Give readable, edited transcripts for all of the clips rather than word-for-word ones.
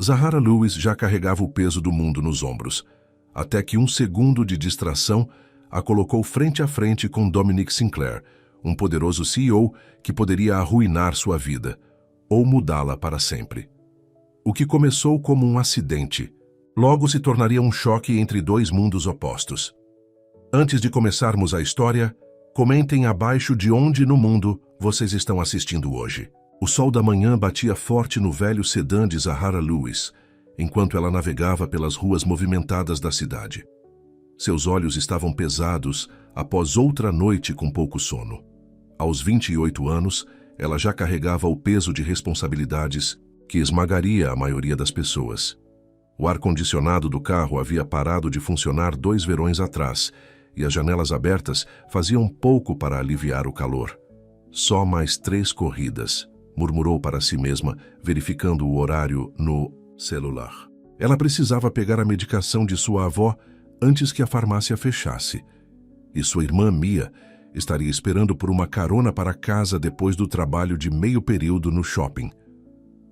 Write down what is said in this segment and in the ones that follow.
Zahara Lewis já carregava o peso do mundo nos ombros, até que um segundo de distração a colocou frente a frente com Dominic Sinclair, um poderoso CEO que poderia arruinar sua vida, ou mudá-la para sempre. O que começou como um acidente, logo se tornaria um choque entre dois mundos opostos. Antes de começarmos a história, comentem abaixo de onde no mundo vocês estão assistindo hoje. O sol da manhã batia forte no velho sedã de Zahara Lewis, enquanto ela navegava pelas ruas movimentadas da cidade. Seus olhos estavam pesados após outra noite com pouco sono. Aos 28 anos, ela já carregava o peso de responsabilidades que esmagaria a maioria das pessoas. O ar-condicionado do carro havia parado de funcionar 2 verões atrás, e as janelas abertas faziam pouco para aliviar o calor. Só mais 3 corridas, murmurou para si mesma, verificando o horário no celular. Ela precisava pegar a medicação de sua avó antes que a farmácia fechasse. E sua irmã Mia estaria esperando por uma carona para casa depois do trabalho de meio período no shopping.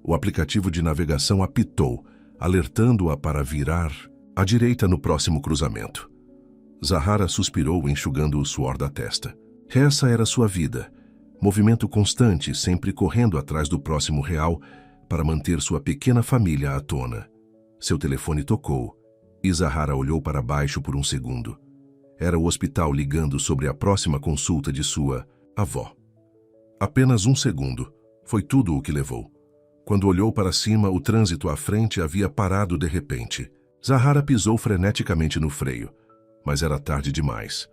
O aplicativo de navegação apitou, alertando-a para virar à direita no próximo cruzamento. Zahara suspirou, enxugando o suor da testa. Essa era sua vida. Movimento constante, sempre correndo atrás do próximo real para manter sua pequena família à tona. Seu telefone tocou e Zahara olhou para baixo por um segundo. Era o hospital ligando sobre a próxima consulta de sua avó. Apenas um segundo. Foi tudo o que levou. Quando olhou para cima, o trânsito à frente havia parado de repente. Zahara pisou freneticamente no freio, mas era tarde demais.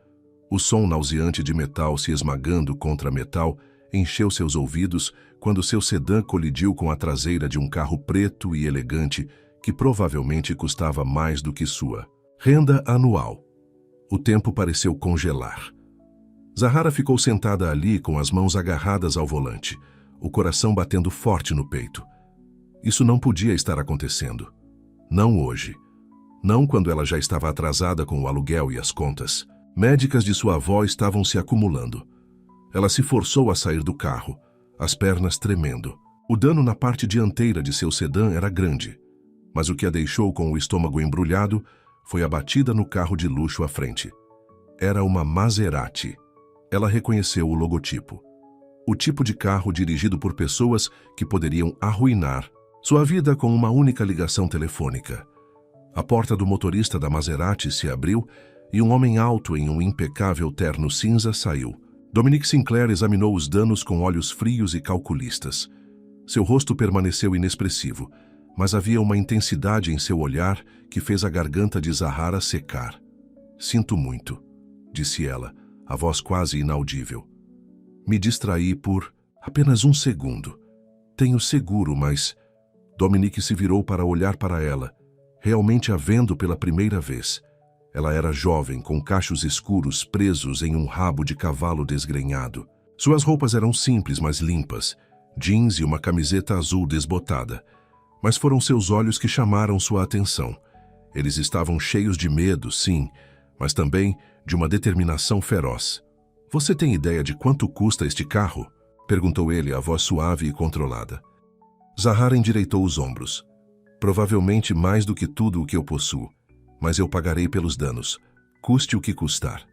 O som nauseante de metal se esmagando contra metal encheu seus ouvidos quando seu sedã colidiu com a traseira de um carro preto e elegante que provavelmente custava mais do que sua renda anual. O tempo pareceu congelar. Zahara ficou sentada ali com as mãos agarradas ao volante, o coração batendo forte no peito. Isso não podia estar acontecendo. Não hoje. Não quando ela já estava atrasada com o aluguel e as contas. Médicas de sua avó estavam se acumulando. Ela se forçou a sair do carro, as pernas tremendo. O dano na parte dianteira de seu sedã era grande, mas o que a deixou com o estômago embrulhado foi a batida no carro de luxo à frente. Era uma Maserati. Ela reconheceu o logotipo. O tipo de carro dirigido por pessoas que poderiam arruinar sua vida com uma única ligação telefônica. A porta do motorista da Maserati se abriu e um homem alto em um impecável terno cinza saiu. Dominic Sinclair examinou os danos com olhos frios e calculistas. Seu rosto permaneceu inexpressivo, mas havia uma intensidade em seu olhar que fez a garganta de Zahara secar. Sinto muito, disse ela, a voz quase inaudível. Me distraí por apenas um segundo. Tenho seguro, mas... Dominic se virou para olhar para ela, realmente a vendo pela primeira vez. Ela era jovem, com cachos escuros presos em um rabo de cavalo desgrenhado. Suas roupas eram simples, mas limpas, jeans e uma camiseta azul desbotada. Mas foram seus olhos que chamaram sua atenção. Eles estavam cheios de medo, sim, mas também de uma determinação feroz. Você tem ideia de quanto custa este carro? Perguntou ele, a voz suave e controlada. Zahara endireitou os ombros. Provavelmente mais do que tudo o que eu possuo, mas eu pagarei pelos danos, custe o que custar.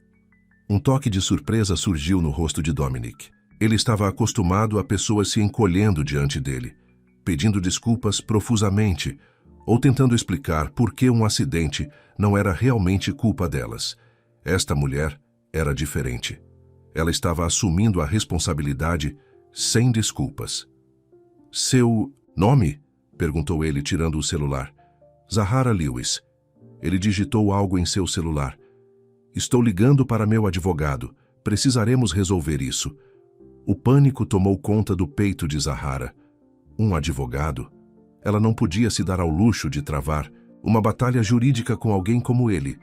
Um toque de surpresa surgiu no rosto de Dominic. Ele estava acostumado a pessoas se encolhendo diante dele, pedindo desculpas profusamente, ou tentando explicar por que um acidente não era realmente culpa delas. Esta mulher era diferente. Ela estava assumindo a responsabilidade sem desculpas. Seu nome? Perguntou ele, tirando o celular. Zahara Lewis. Ele digitou algo em seu celular. Estou ligando para meu advogado. Precisaremos resolver isso. O pânico tomou conta do peito de Zahara. Um advogado? Ela não podia se dar ao luxo de travar uma batalha jurídica com alguém como ele.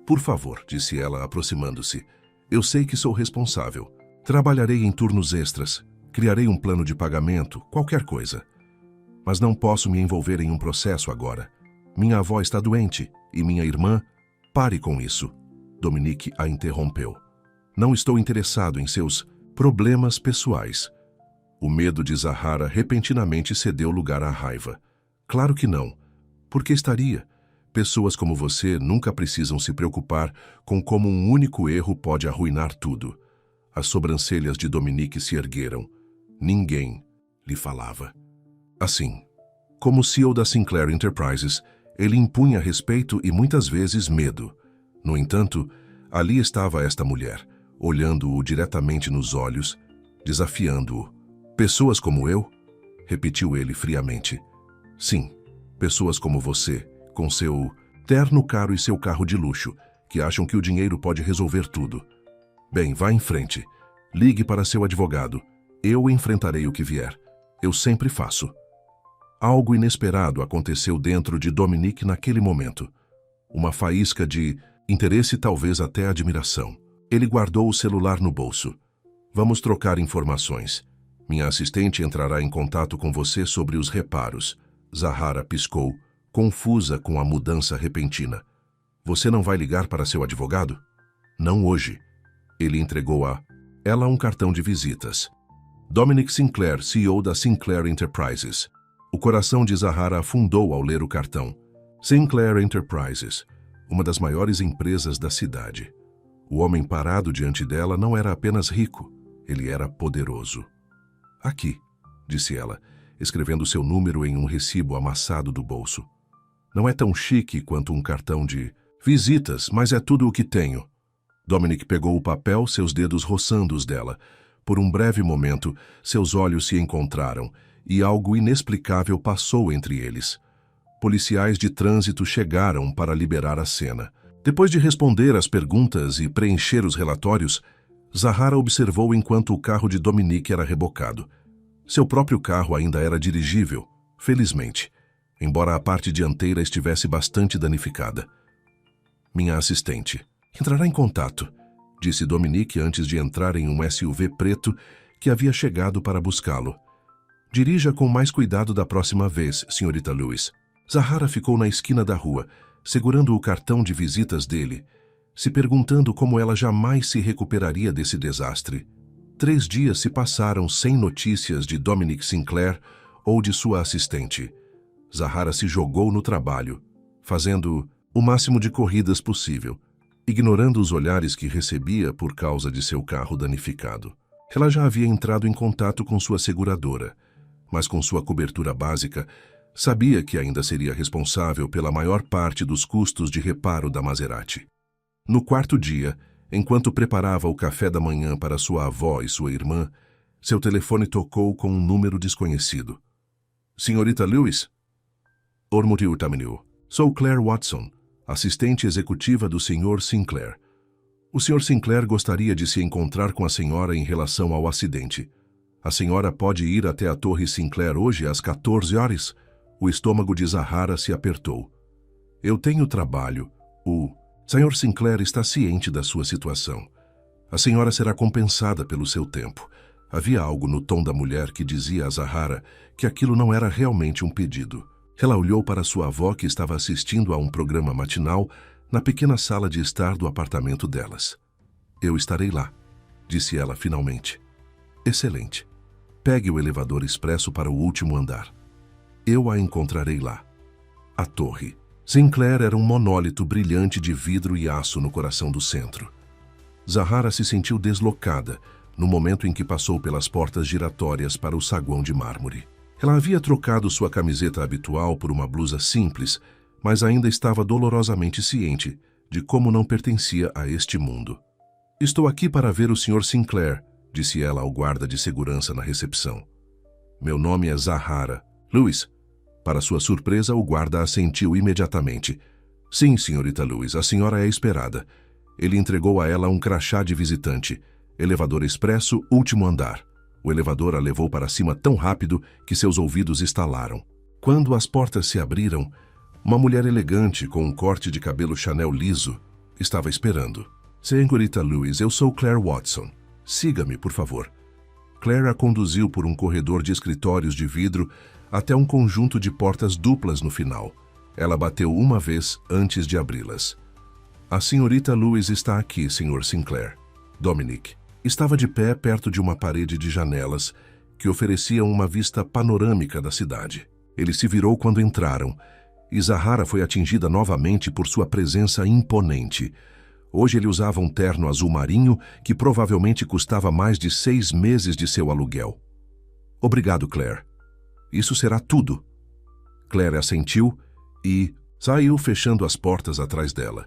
Por favor, disse ela, aproximando-se. Eu sei que sou responsável. Trabalharei em turnos extras. Criarei um plano de pagamento, qualquer coisa. Mas não posso me envolver em um processo agora. Minha avó está doente e minha irmã... Pare com isso. Dominic a interrompeu. Não estou interessado em seus problemas pessoais. O medo de Zahara repentinamente cedeu lugar à raiva. Claro que não. Por que estaria? Pessoas como você nunca precisam se preocupar com como um único erro pode arruinar tudo. As sobrancelhas de Dominique se ergueram. Ninguém lhe falava. Assim, como CEO da Sinclair Enterprises, ele impunha respeito e muitas vezes medo. No entanto, ali estava esta mulher, olhando-o diretamente nos olhos, desafiando-o. Pessoas como eu? Repetiu ele friamente. Sim, pessoas como você, com seu terno caro e seu carro de luxo, que acham que o dinheiro pode resolver tudo. Bem, vá em frente. Ligue para seu advogado. Eu enfrentarei o que vier. Eu sempre faço. Algo inesperado aconteceu dentro de Dominique naquele momento. Uma faísca de interesse e talvez até admiração. Ele guardou o celular no bolso. Vamos trocar informações. Minha assistente entrará em contato com você sobre os reparos. Zahara piscou, confusa com a mudança repentina. Você não vai ligar para seu advogado? Não hoje. Ele entregou a ela um cartão de visitas. Dominique Sinclair, CEO da Sinclair Enterprises. O coração de Zahara afundou ao ler o cartão. Sinclair Enterprises, uma das maiores empresas da cidade. O homem parado diante dela não era apenas rico, ele era poderoso. Aqui, disse ela, escrevendo seu número em um recibo amassado do bolso. Não é tão chique quanto um cartão de visitas, mas é tudo o que tenho. Dominique pegou o papel, seus dedos roçando os dela. Por um breve momento, seus olhos se encontraram e algo inexplicável passou entre eles. Policiais de trânsito chegaram para liberar a cena. Depois de responder às perguntas e preencher os relatórios, Zahara observou enquanto o carro de Dominique era rebocado. Seu próprio carro ainda era dirigível, felizmente, embora a parte dianteira estivesse bastante danificada. Minha assistente entrará em contato, disse Dominique antes de entrar em um SUV preto que havia chegado para buscá-lo. Dirija com mais cuidado da próxima vez, senhorita Lewis. Zahara ficou na esquina da rua, segurando o cartão de visitas dele, se perguntando como ela jamais se recuperaria desse desastre. 3 dias se passaram sem notícias de Dominique Sinclair ou de sua assistente. Zahara se jogou no trabalho, fazendo o máximo de corridas possível, ignorando os olhares que recebia por causa de seu carro danificado. Ela já havia entrado em contato com sua seguradora, mas com sua cobertura básica, sabia que ainda seria responsável pela maior parte dos custos de reparo da Maserati. No 4º dia, enquanto preparava o café da manhã para sua avó e sua irmã, seu telefone tocou com um número desconhecido. Senhorita Lewis? Ormuriu Taminiu. Sou Claire Watson, assistente executiva do Sr. Sinclair. O Sr. Sinclair gostaria de se encontrar com a senhora em relação ao acidente. A senhora pode ir até a Torre Sinclair hoje às 14 horas? O estômago de Zahara se apertou. Eu tenho trabalho. O Sr. Sinclair está ciente da sua situação. A senhora será compensada pelo seu tempo. Havia algo no tom da mulher que dizia a Zahara que aquilo não era realmente um pedido. Ela olhou para sua avó que estava assistindo a um programa matinal na pequena sala de estar do apartamento delas. Eu estarei lá, disse ela finalmente. Excelente. Pegue o elevador expresso para o último andar. Eu a encontrarei lá. A torre. Sinclair era um monólito brilhante de vidro e aço no coração do centro. Zahara se sentiu deslocada no momento em que passou pelas portas giratórias para o saguão de mármore. Ela havia trocado sua camiseta habitual por uma blusa simples, mas ainda estava dolorosamente ciente de como não pertencia a este mundo. Estou aqui para ver o Sr. Sinclair, disse ela ao guarda de segurança na recepção. Meu nome é Zahara. Lewis. Para sua surpresa, o guarda assentiu imediatamente. Sim, senhorita Lewis, a senhora é esperada. Ele entregou a ela um crachá de visitante. Elevador expresso, último andar. O elevador a levou para cima tão rápido que seus ouvidos estalaram. Quando as portas se abriram, uma mulher elegante com um corte de cabelo Chanel liso estava esperando. Senhorita Lewis, eu sou Claire Watson. Siga-me, por favor. Claire a conduziu por um corredor de escritórios de vidro até um conjunto de portas duplas no final. Ela bateu uma vez antes de abri-las. A senhorita Lewis está aqui, Sr. Sinclair. Dominique estava de pé perto de uma parede de janelas que ofereciam uma vista panorâmica da cidade. Ele se virou quando entraram E Zahara foi atingida novamente por sua presença imponente. Hoje ele usava um terno azul marinho que provavelmente custava mais de 6 meses de seu aluguel. Obrigado, Claire. Isso será tudo. Claire assentiu e saiu fechando as portas atrás dela.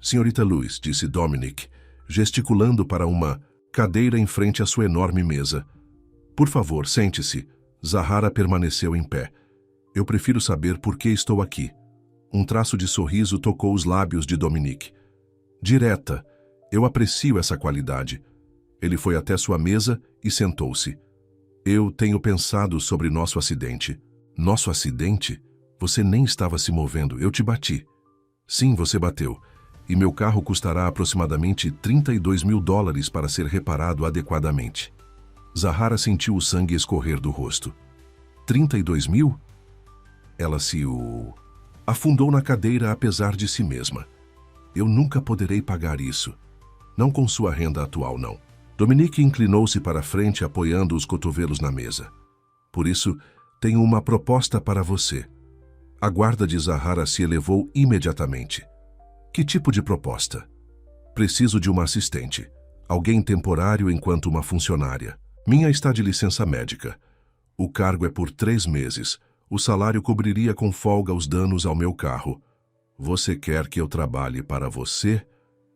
Senhorita Lewis, disse Dominic, gesticulando para uma cadeira em frente à sua enorme mesa. Por favor, sente-se. Zahara permaneceu em pé. Eu prefiro saber por que estou aqui. Um traço de sorriso tocou os lábios de Dominic. Direta. Eu aprecio essa qualidade. Ele foi até sua mesa e sentou-se. Eu tenho pensado sobre nosso acidente. Nosso acidente? Você nem estava se movendo. Eu te bati. Sim, você bateu. E meu carro custará aproximadamente $32.000 para ser reparado adequadamente. Zahara sentiu o sangue escorrer do rosto. 32 mil? Ela se afundou na cadeira apesar de si mesma. Eu nunca poderei pagar isso. Não com sua renda atual, não. Dominique inclinou-se para a frente, apoiando os cotovelos na mesa. Por isso, tenho uma proposta para você. A guarda de Zahara se elevou imediatamente. Que tipo de proposta? Preciso de uma assistente. Alguém temporário enquanto uma funcionária. Minha está de licença médica. O cargo é por 3 meses. O salário cobriria com folga os danos ao meu carro. Você quer que eu trabalhe para você?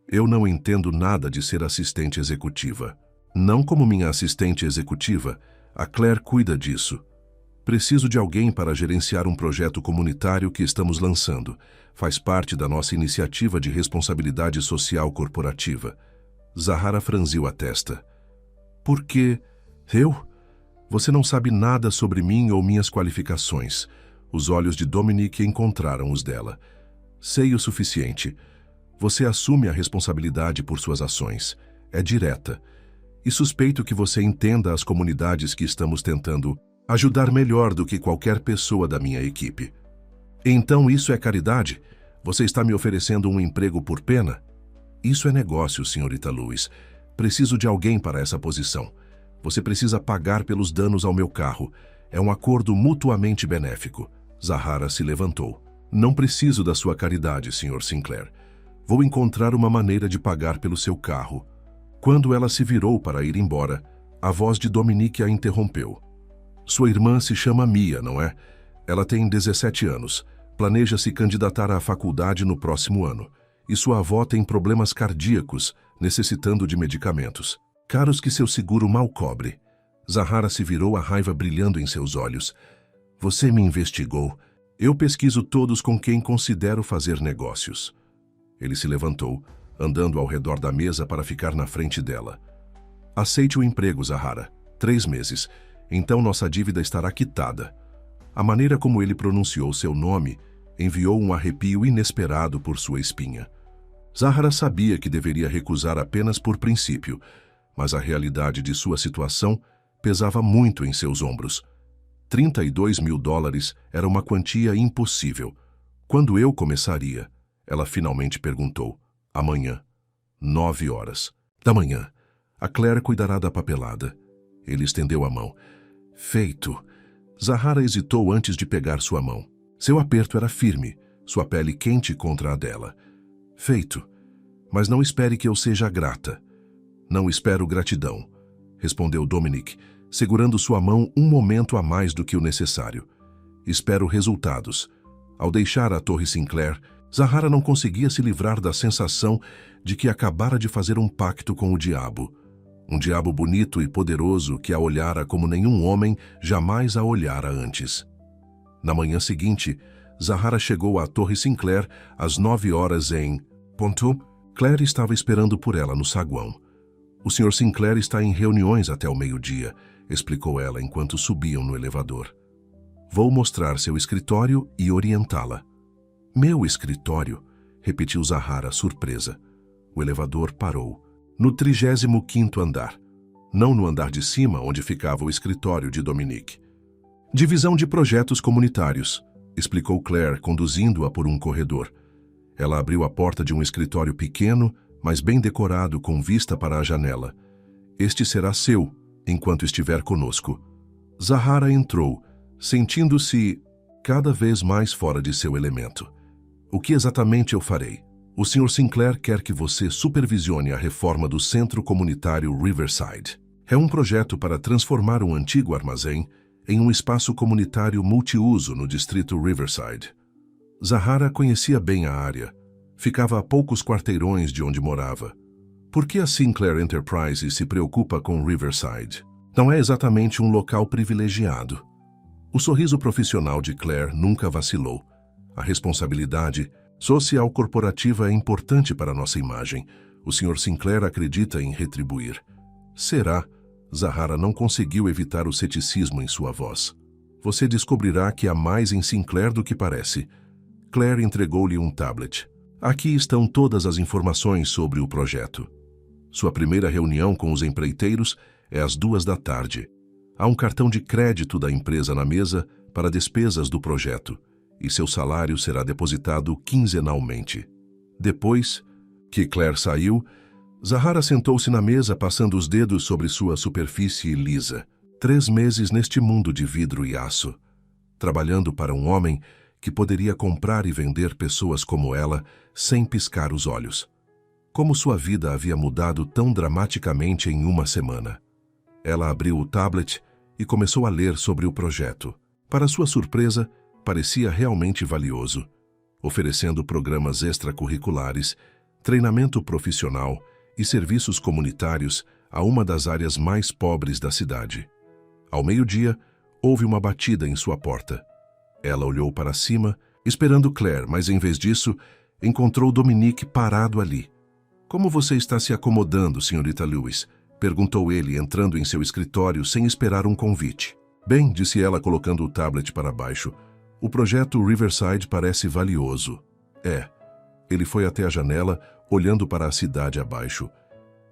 Eu não entendo nada de ser assistente executiva. Não como minha assistente executiva. A Claire cuida disso. Preciso de alguém para gerenciar um projeto comunitário que estamos lançando. Faz parte da nossa iniciativa de responsabilidade social corporativa. Zahara franziu a testa. Por que? Eu? Você não sabe nada sobre mim ou minhas qualificações. Os olhos de Dominique encontraram os dela. Sei o suficiente. Você assume a responsabilidade por suas ações. É direta. E suspeito que você entenda as comunidades que estamos tentando ajudar melhor do que qualquer pessoa da minha equipe. Então isso é caridade? Você está me oferecendo um emprego por pena? Isso é negócio, senhorita Lewis. Preciso de alguém para essa posição. Você precisa pagar pelos danos ao meu carro. É um acordo mutuamente benéfico. Zahara se levantou. Não preciso da sua caridade, Sr. Sinclair. Vou encontrar uma maneira de pagar pelo seu carro. Quando ela se virou para ir embora, a voz de Dominique a interrompeu. Sua irmã se chama Mia, não é? Ela tem 17 anos. Planeja se candidatar à faculdade no próximo ano. E sua avó tem problemas cardíacos, necessitando de medicamentos. Caros que seu seguro mal cobre. Zahara se virou, a raiva brilhando em seus olhos. Você me investigou. Eu pesquiso todos com quem considero fazer negócios. Ele se levantou, andando ao redor da mesa para ficar na frente dela. Aceite o emprego, Zahara. 3 meses. Então nossa dívida estará quitada. A maneira como ele pronunciou seu nome enviou um arrepio inesperado por sua espinha. Zahara sabia que deveria recusar apenas por princípio, mas a realidade de sua situação pesava muito em seus ombros. $32.000 era uma quantia impossível. Quando eu começaria? Ela finalmente perguntou. Amanhã. 9 horas. Da manhã. A Claire cuidará da papelada. Ele estendeu a mão. Feito. Zahara hesitou antes de pegar sua mão. Seu aperto era firme, sua pele quente contra a dela. Feito. Mas não espere que eu seja grata. Não espero gratidão, respondeu Dominic, segurando sua mão um momento a mais do que o necessário. Espero resultados. Ao deixar a Torre Sinclair, Zahara não conseguia se livrar da sensação de que acabara de fazer um pacto com o diabo. Um diabo bonito e poderoso que a olhara como nenhum homem jamais a olhara antes. Na manhã seguinte, Zahara chegou à Torre Sinclair às 9 horas em ponto. Claire estava esperando por ela no saguão. O Sr. Sinclair está em reuniões até o meio-dia, explicou ela enquanto subiam no elevador. Vou mostrar seu escritório e orientá-la. Meu escritório? Repetiu Zahara, surpresa. O elevador parou. No 35º andar. Não no andar de cima, onde ficava o escritório de Dominique. Divisão de projetos comunitários, explicou Claire, conduzindo-a por um corredor. Ela abriu a porta de um escritório pequeno, mas bem decorado com vista para a janela. Este será seu, enquanto estiver conosco. Zahara entrou, sentindo-se cada vez mais fora de seu elemento. O que exatamente eu farei? O Sr. Sinclair quer que você supervisione a reforma do Centro Comunitário Riverside. É um projeto para transformar um antigo armazém em um espaço comunitário multiuso no distrito Riverside. Zahara conhecia bem a área. Ficava a poucos quarteirões de onde morava. Por que a Sinclair Enterprises se preocupa com Riverside? Não é exatamente um local privilegiado. O sorriso profissional de Claire nunca vacilou. A responsabilidade social corporativa é importante para nossa imagem. O Sr. Sinclair acredita em retribuir. Será? Zahara não conseguiu evitar o ceticismo em sua voz. Você descobrirá que há mais em Sinclair do que parece. Claire entregou-lhe um tablet. Aqui estão todas as informações sobre o projeto. Sua primeira reunião com os empreiteiros é às 14h. Há um cartão de crédito da empresa na mesa para despesas do projeto, e seu salário será depositado quinzenalmente. Depois que Claire saiu, Zahara sentou-se na mesa passando os dedos sobre sua superfície lisa. 3 meses neste mundo de vidro e aço, trabalhando para um homem que poderia comprar e vender pessoas como ela sem piscar os olhos. Como sua vida havia mudado tão dramaticamente em uma semana. Ela abriu o tablet e começou a ler sobre o projeto. Para sua surpresa, parecia realmente valioso, oferecendo programas extracurriculares, treinamento profissional e serviços comunitários a uma das áreas mais pobres da cidade. Ao meio-dia, houve uma batida em sua porta. Ela olhou para cima, esperando Claire, mas em vez disso, encontrou Dominique parado ali. Como você está se acomodando, senhorita Lewis? Perguntou ele, entrando em seu escritório sem esperar um convite. Bem, disse ela, colocando o tablet para baixo. O projeto Riverside parece valioso. É. Ele foi até a janela, olhando para a cidade abaixo.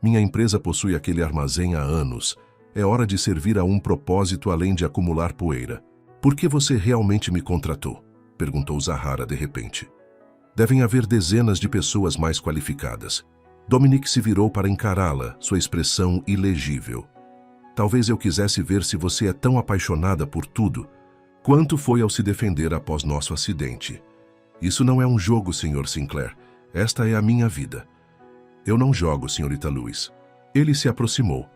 Minha empresa possui aquele armazém há anos. É hora de servir a um propósito além de acumular poeira. Por que você realmente me contratou? Perguntou Zahara de repente. Devem haver dezenas de pessoas mais qualificadas. Dominique se virou para encará-la, sua expressão ilegível. Talvez eu quisesse ver se você é tão apaixonada por tudo quanto foi ao se defender após nosso acidente. Isso não é um jogo, Sr. Sinclair. Esta é a minha vida. Eu não jogo, senhorita Lewis. Ele se aproximou.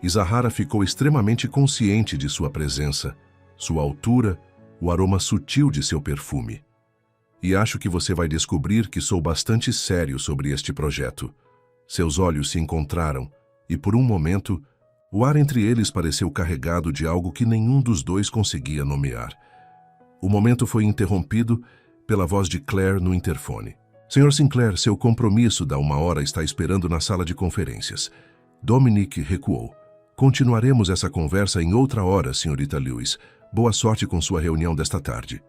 E Zahara ficou extremamente consciente de sua presença, sua altura, o aroma sutil de seu perfume. E acho que você vai descobrir que sou bastante sério sobre este projeto. Seus olhos se encontraram, e por um momento, o ar entre eles pareceu carregado de algo que nenhum dos dois conseguia nomear. O momento foi interrompido pela voz de Claire no interfone. Sr. Sinclair, seu compromisso da 1 hora está esperando na sala de conferências. Dominique recuou. Continuaremos essa conversa em outra hora, senhorita Lewis. Boa sorte com sua reunião desta tarde.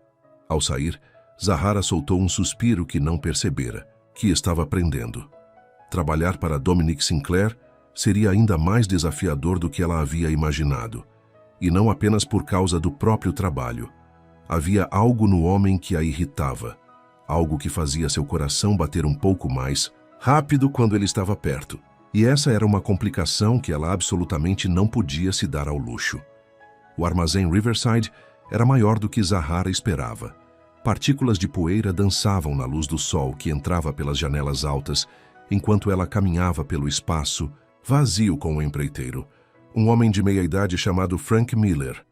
Ao sair, Zahara soltou um suspiro que não percebera, que estava aprendendo. Trabalhar para Dominique Sinclair seria ainda mais desafiador do que ela havia imaginado. E não apenas por causa do próprio trabalho. Havia algo no homem que a irritava. Algo que fazia seu coração bater um pouco mais rápido quando ele estava perto. E essa era uma complicação que ela absolutamente não podia se dar ao luxo. O armazém Riverside era maior do que Zahara esperava. Partículas de poeira dançavam na luz do sol que entrava pelas janelas altas, enquanto ela caminhava pelo espaço, vazio com o empreiteiro. Um homem de meia-idade chamado Frank Miller.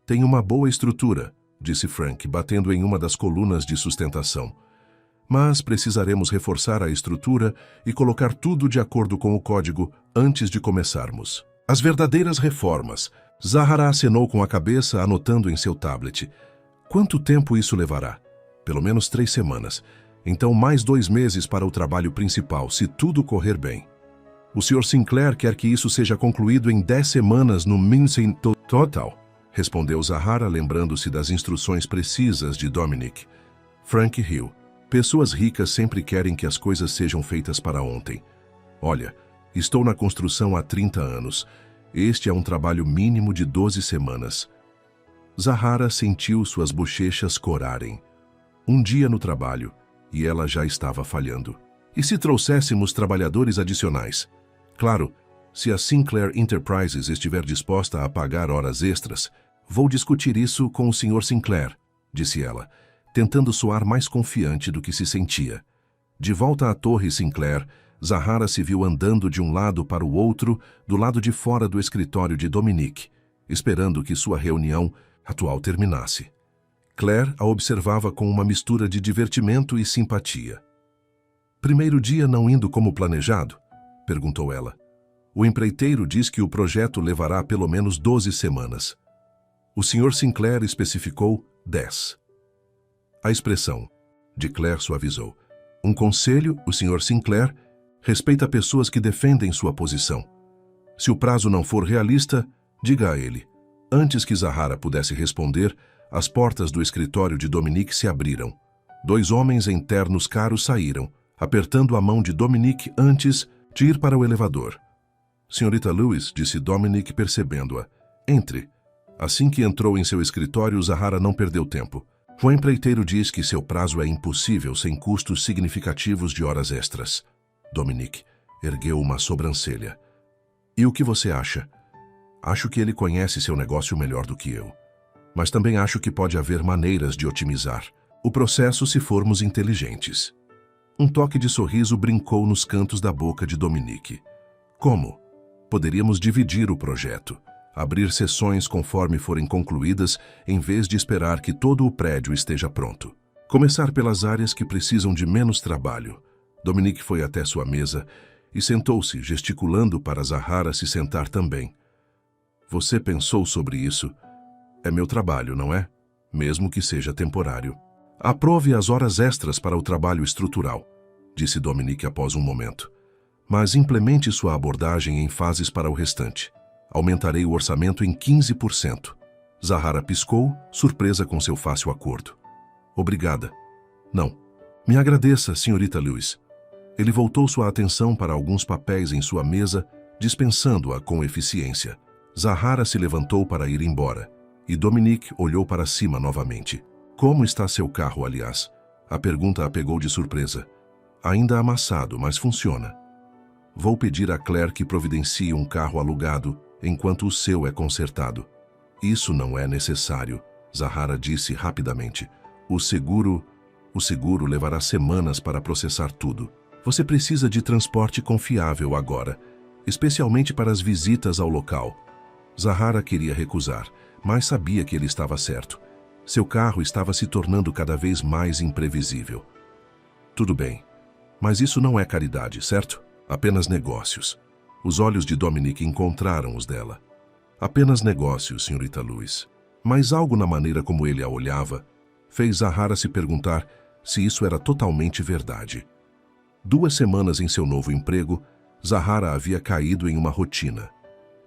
Tem uma boa estrutura, disse Frank, batendo em uma das colunas de sustentação. Mas precisaremos reforçar a estrutura e colocar tudo de acordo com o código antes de começarmos. As verdadeiras reformas. Zahara acenou com a cabeça, anotando em seu tablet. Quanto tempo isso levará? Pelo menos 3 semanas. Então mais 2 meses para o trabalho principal, se tudo correr bem. O Sr. Sinclair quer que isso seja concluído em 10 semanas no Minsen Total, respondeu Zahara, lembrando-se das instruções precisas de Dominique. Frank riu. Pessoas ricas sempre querem que as coisas sejam feitas para ontem. Olha, estou na construção há 30 anos. Este é um trabalho mínimo de 12 semanas. Zahara sentiu suas bochechas corarem. Um dia no trabalho, e ela já estava falhando. E se trouxéssemos trabalhadores adicionais? Claro, se a Sinclair Enterprises estiver disposta a pagar horas extras, vou discutir isso com o Sr. Sinclair. disse ela, tentando soar mais confiante do que se sentia. De volta à Torre Sinclair, Zahara se viu andando de um lado para o outro, do lado de fora do escritório de Dominique, esperando que sua reunião atual terminasse. Claire a observava com uma mistura de divertimento e simpatia. "Primeiro dia não indo como planejado?" perguntou ela. "O empreiteiro diz que o projeto levará pelo menos 12 semanas. O Sr. Sinclair especificou 10. A expressão de Claire suavizou. "Um conselho, o Sr. Sinclair respeita pessoas que defendem sua posição. Se o prazo não for realista, diga a ele." Antes que Zahara pudesse responder, as portas do escritório de Dominique se abriram. 2 homens em ternos caros saíram, apertando a mão de Dominique antes de ir para o elevador. "Senhorita Lewis", disse Dominique, percebendo-a. "Entre." Assim que entrou em seu escritório, Zahara não perdeu tempo. "O empreiteiro diz que seu prazo é impossível sem custos significativos de horas extras." Dominique ergueu uma sobrancelha. "E o que você acha?" "Acho que ele conhece seu negócio melhor do que eu. Mas também acho que pode haver maneiras de otimizar o processo se formos inteligentes." Um toque de sorriso brincou nos cantos da boca de Dominique. "Como? Poderíamos dividir o projeto, abrir sessões conforme forem concluídas, em vez de esperar que todo o prédio esteja pronto. Começar pelas áreas que precisam de menos trabalho." Dominique foi até sua mesa e sentou-se, gesticulando para Zahara se sentar também. "Você pensou sobre isso? É meu trabalho, não é? Mesmo que seja temporário." "Aprove as horas extras para o trabalho estrutural", disse Dominique após um momento. "Mas implemente sua abordagem em fases para o restante. Aumentarei o orçamento em 15%. Zahara piscou, surpresa com seu fácil acordo. "Obrigada." "Não. Me agradeça, senhorita Lewis." Ele voltou sua atenção para alguns papéis em sua mesa, dispensando-a com eficiência. Zahara se levantou para ir embora, e Dominique olhou para cima novamente. "Como está seu carro, aliás?" A pergunta a pegou de surpresa. "Ainda amassado, mas funciona." "Vou pedir a Claire que providencie um carro alugado, enquanto o seu é consertado." "Isso não é necessário", Zahara disse rapidamente. O seguro levará semanas para processar tudo. Você precisa de transporte confiável agora, especialmente para as visitas ao local." Zahara queria recusar, mas sabia que ele estava certo. Seu carro estava se tornando cada vez mais imprevisível. "Tudo bem, mas isso não é caridade, certo? Apenas negócios." Os olhos de Dominique encontraram os dela. "Apenas negócios, senhorita Lewis." Mas algo na maneira como ele a olhava fez Zahara se perguntar se isso era totalmente verdade. 2 semanas em seu novo emprego, Zahara havia caído em uma rotina.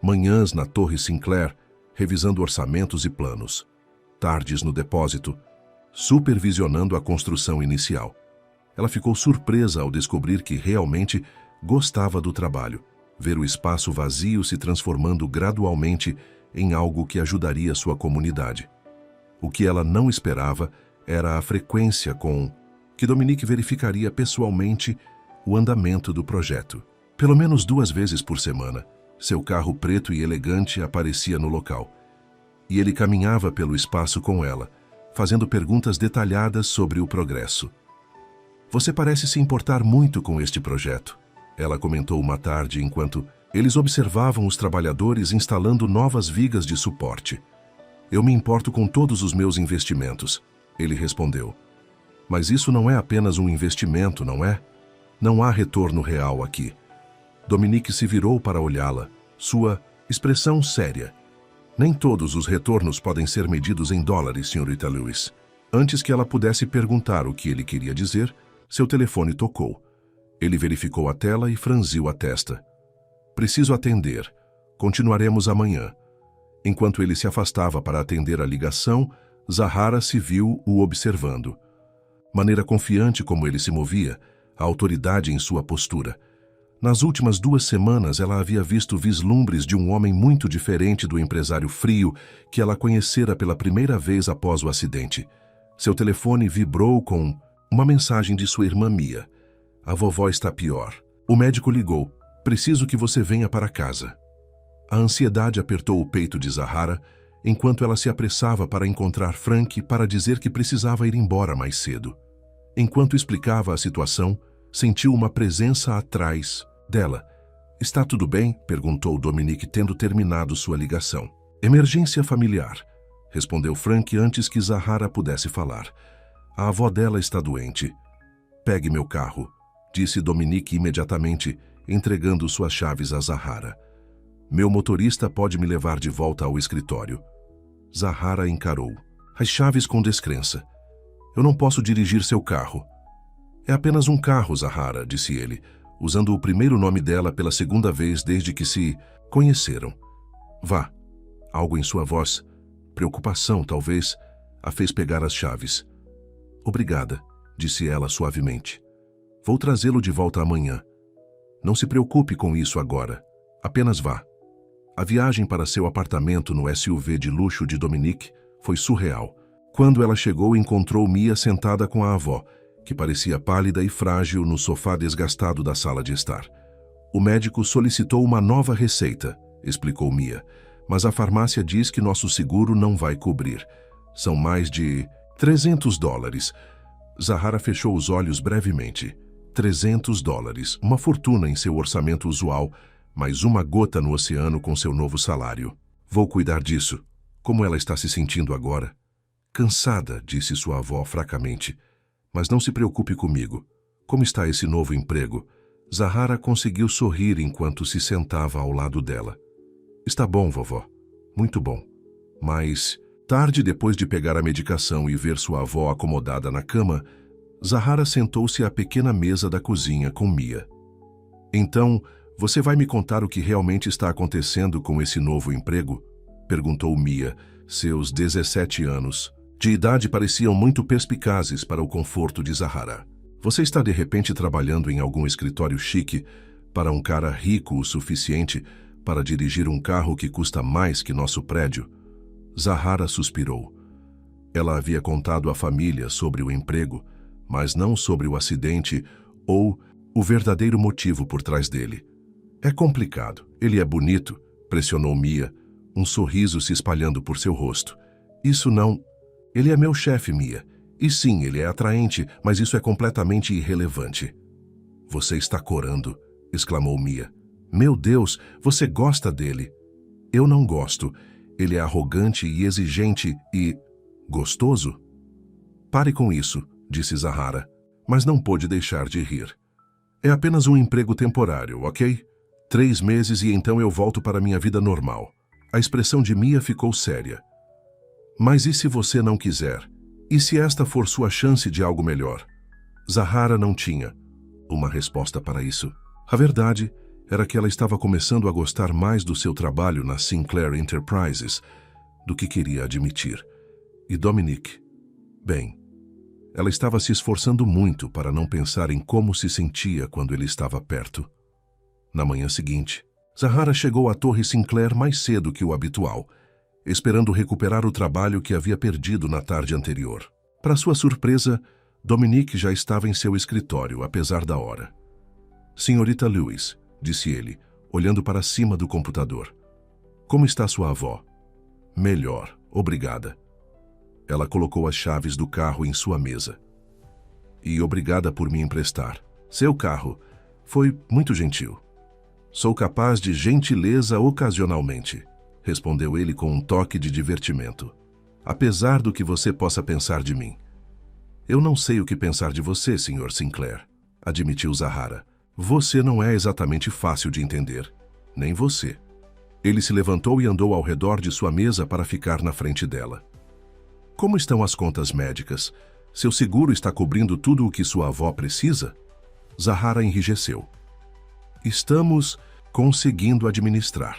Manhãs na Torre Sinclair, revisando orçamentos e planos. Tardes no depósito, supervisionando a construção inicial. Ela ficou surpresa ao descobrir que realmente gostava do trabalho, ver o espaço vazio se transformando gradualmente em algo que ajudaria sua comunidade. O que ela não esperava era a frequência com que Dominique verificaria pessoalmente o andamento do projeto. Pelo menos 2 vezes por semana, seu carro preto e elegante aparecia no local. E ele caminhava pelo espaço com ela, fazendo perguntas detalhadas sobre o progresso. "Você parece se importar muito com este projeto", ela comentou uma tarde enquanto eles observavam os trabalhadores instalando novas vigas de suporte. "Eu me importo com todos os meus investimentos", ele respondeu. "Mas isso não é apenas um investimento, não é? Não há retorno real aqui." Dominique se virou para olhá-la, sua expressão séria. "Nem todos os retornos podem ser medidos em dólares, senhorita Lewis." Antes que ela pudesse perguntar o que ele queria dizer, seu telefone tocou. Ele verificou a tela e franziu a testa. "Preciso atender. Continuaremos amanhã." Enquanto ele se afastava para atender a ligação, Zahara se viu o observando. Maneira confiante como ele se movia, a autoridade em sua postura. Nas últimas 2 semanas, ela havia visto vislumbres de um homem muito diferente do empresário frio que ela conhecera pela primeira vez após o acidente. Seu telefone vibrou com uma mensagem de sua irmã Mia. "A vovó está pior. O médico ligou. Preciso que você venha para casa." A ansiedade apertou o peito de Zahara enquanto ela se apressava para encontrar Frank para dizer que precisava ir embora mais cedo. Enquanto explicava a situação, sentiu uma presença atrás dela. "Está tudo bem?" perguntou Dominique, tendo terminado sua ligação. "Emergência familiar", respondeu Frank antes que Zahara pudesse falar. "A avó dela está doente." "Pegue meu carro", disse Dominique imediatamente, entregando suas chaves a Zahara. "Meu motorista pode me levar de volta ao escritório." Zahara encarou as chaves com descrença. "Eu não posso dirigir seu carro." "É apenas um carro, Zahara", disse ele, usando o primeiro nome dela pela segunda vez desde que se conheceram. "Vá." Algo em sua voz, preocupação talvez, a fez pegar as chaves. "Obrigada", disse ela suavemente. "Vou trazê-lo de volta amanhã. Não se preocupe com isso agora. Apenas vá." A viagem para seu apartamento no SUV de luxo de Dominique foi surreal. Quando ela chegou, encontrou Mia sentada com a avó, que parecia pálida e frágil no sofá desgastado da sala de estar. "O médico solicitou uma nova receita", explicou Mia, "mas a farmácia diz que nosso seguro não vai cobrir. São mais de $300. Zahara fechou os olhos brevemente. $300, uma fortuna em seu orçamento usual, mas uma gota no oceano com seu novo salário. "Vou cuidar disso." "Como ela está se sentindo agora?" "Cansada", disse sua avó fracamente. "Mas não se preocupe comigo. Como está esse novo emprego?" Zahara conseguiu sorrir enquanto se sentava ao lado dela. "Está bom, vovó. Muito bom. Mas..." Tarde, depois de pegar a medicação e ver sua avó acomodada na cama, Zahara sentou-se à pequena mesa da cozinha com Mia. "Então, você vai me contar o que realmente está acontecendo com esse novo emprego?" perguntou Mia. Seus 17 anos de idade pareciam muito perspicazes para o conforto de Zahara. "Você está de repente trabalhando em algum escritório chique para um cara rico o suficiente para dirigir um carro que custa mais que nosso prédio?" Zahara suspirou. Ela havia contado à família sobre o emprego, mas não sobre o acidente ou o verdadeiro motivo por trás dele. "É complicado. Ele é bonito", pressionou Mia, um sorriso se espalhando por seu rosto. "Isso não... Ele é meu chefe, Mia. E sim, ele é atraente, mas isso é completamente irrelevante." "Você está corando", exclamou Mia. "Meu Deus, você gosta dele." "Eu não gosto. Ele é arrogante e exigente e... gostoso." "Pare com isso", disse Zahara, mas não pôde deixar de rir. "É apenas um emprego temporário, ok? 3 meses e então eu volto para minha vida normal." A expressão de Mia ficou séria. "Mas e se você não quiser? E se esta for sua chance de algo melhor?" Zahara não tinha uma resposta para isso. A verdade era que ela estava começando a gostar mais do seu trabalho na Sinclair Enterprises do que queria admitir. E Dominique? Bem, ela estava se esforçando muito para não pensar em como se sentia quando ele estava perto. Na manhã seguinte, Zahara chegou à Torre Sinclair mais cedo que o habitual, esperando recuperar o trabalho que havia perdido na tarde anterior. Para sua surpresa, Dominique já estava em seu escritório, apesar da hora. "Senhorita Lewis", disse ele, olhando para cima do computador. "Como está sua avó?" "Melhor, obrigada." Ela colocou as chaves do carro em sua mesa. "E obrigada por me emprestar. Seu carro foi muito gentil." "Sou capaz de gentileza ocasionalmente", respondeu ele com um toque de divertimento. "Apesar do que você possa pensar de mim." "Eu não sei o que pensar de você, Sr. Sinclair", admitiu Zahara. "Você não é exatamente fácil de entender. Nem você." Ele se levantou e andou ao redor de sua mesa para ficar na frente dela. "Como estão as contas médicas? Seu seguro está cobrindo tudo o que sua avó precisa?" Zahara enrijeceu. "Estamos conseguindo administrar."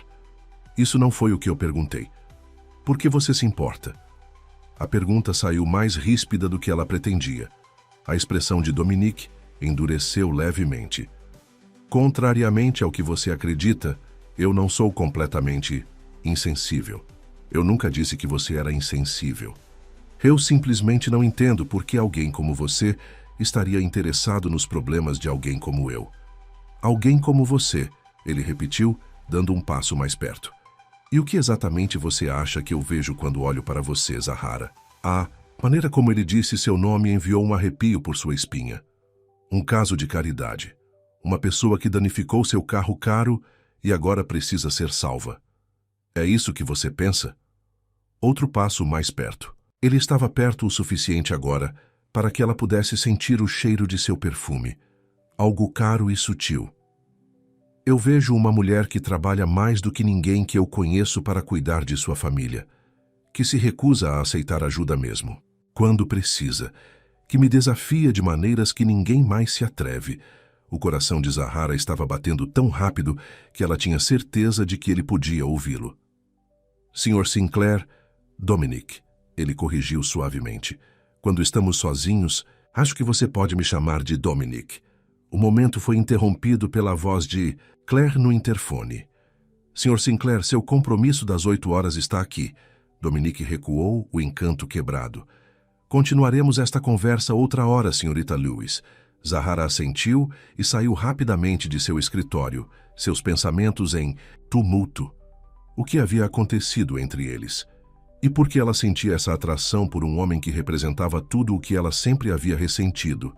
"Isso não foi o que eu perguntei. Por que você se importa?" A pergunta saiu mais ríspida do que ela pretendia. A expressão de Dominique endureceu levemente. "Contrariamente ao que você acredita, eu não sou completamente insensível. Eu nunca disse que você era insensível. Eu simplesmente não entendo por que alguém como você estaria interessado nos problemas de alguém como eu." "Alguém como você", ele repetiu, dando um passo mais perto. E o que exatamente você acha que eu vejo quando olho para você, Zahara? A maneira como ele disse seu nome enviou um arrepio por sua espinha. Um caso de caridade. Uma pessoa que danificou seu carro caro e agora precisa ser salva. É isso que você pensa? Outro passo mais perto. Ele estava perto o suficiente agora para que ela pudesse sentir o cheiro de seu perfume. Algo caro e sutil. Eu vejo uma mulher que trabalha mais do que ninguém que eu conheço para cuidar de sua família, que se recusa a aceitar ajuda mesmo, quando precisa, que me desafia de maneiras que ninguém mais se atreve. O coração de Zahara estava batendo tão rápido que ela tinha certeza de que ele podia ouvi-lo. Sr. Sinclair, Dominic, ele corrigiu suavemente. Quando estamos sozinhos, acho que você pode me chamar de Dominic. O momento foi interrompido pela voz de Claire no interfone. Sr. Sinclair, seu compromisso das 8 horas está aqui. Dominic recuou, o encanto quebrado. Continuaremos esta conversa outra hora, Srta. Lewis. Zahara assentiu e saiu rapidamente de seu escritório, seus pensamentos em tumulto. O que havia acontecido entre eles? E por que ela sentia essa atração por um homem que representava tudo o que ela sempre havia ressentido?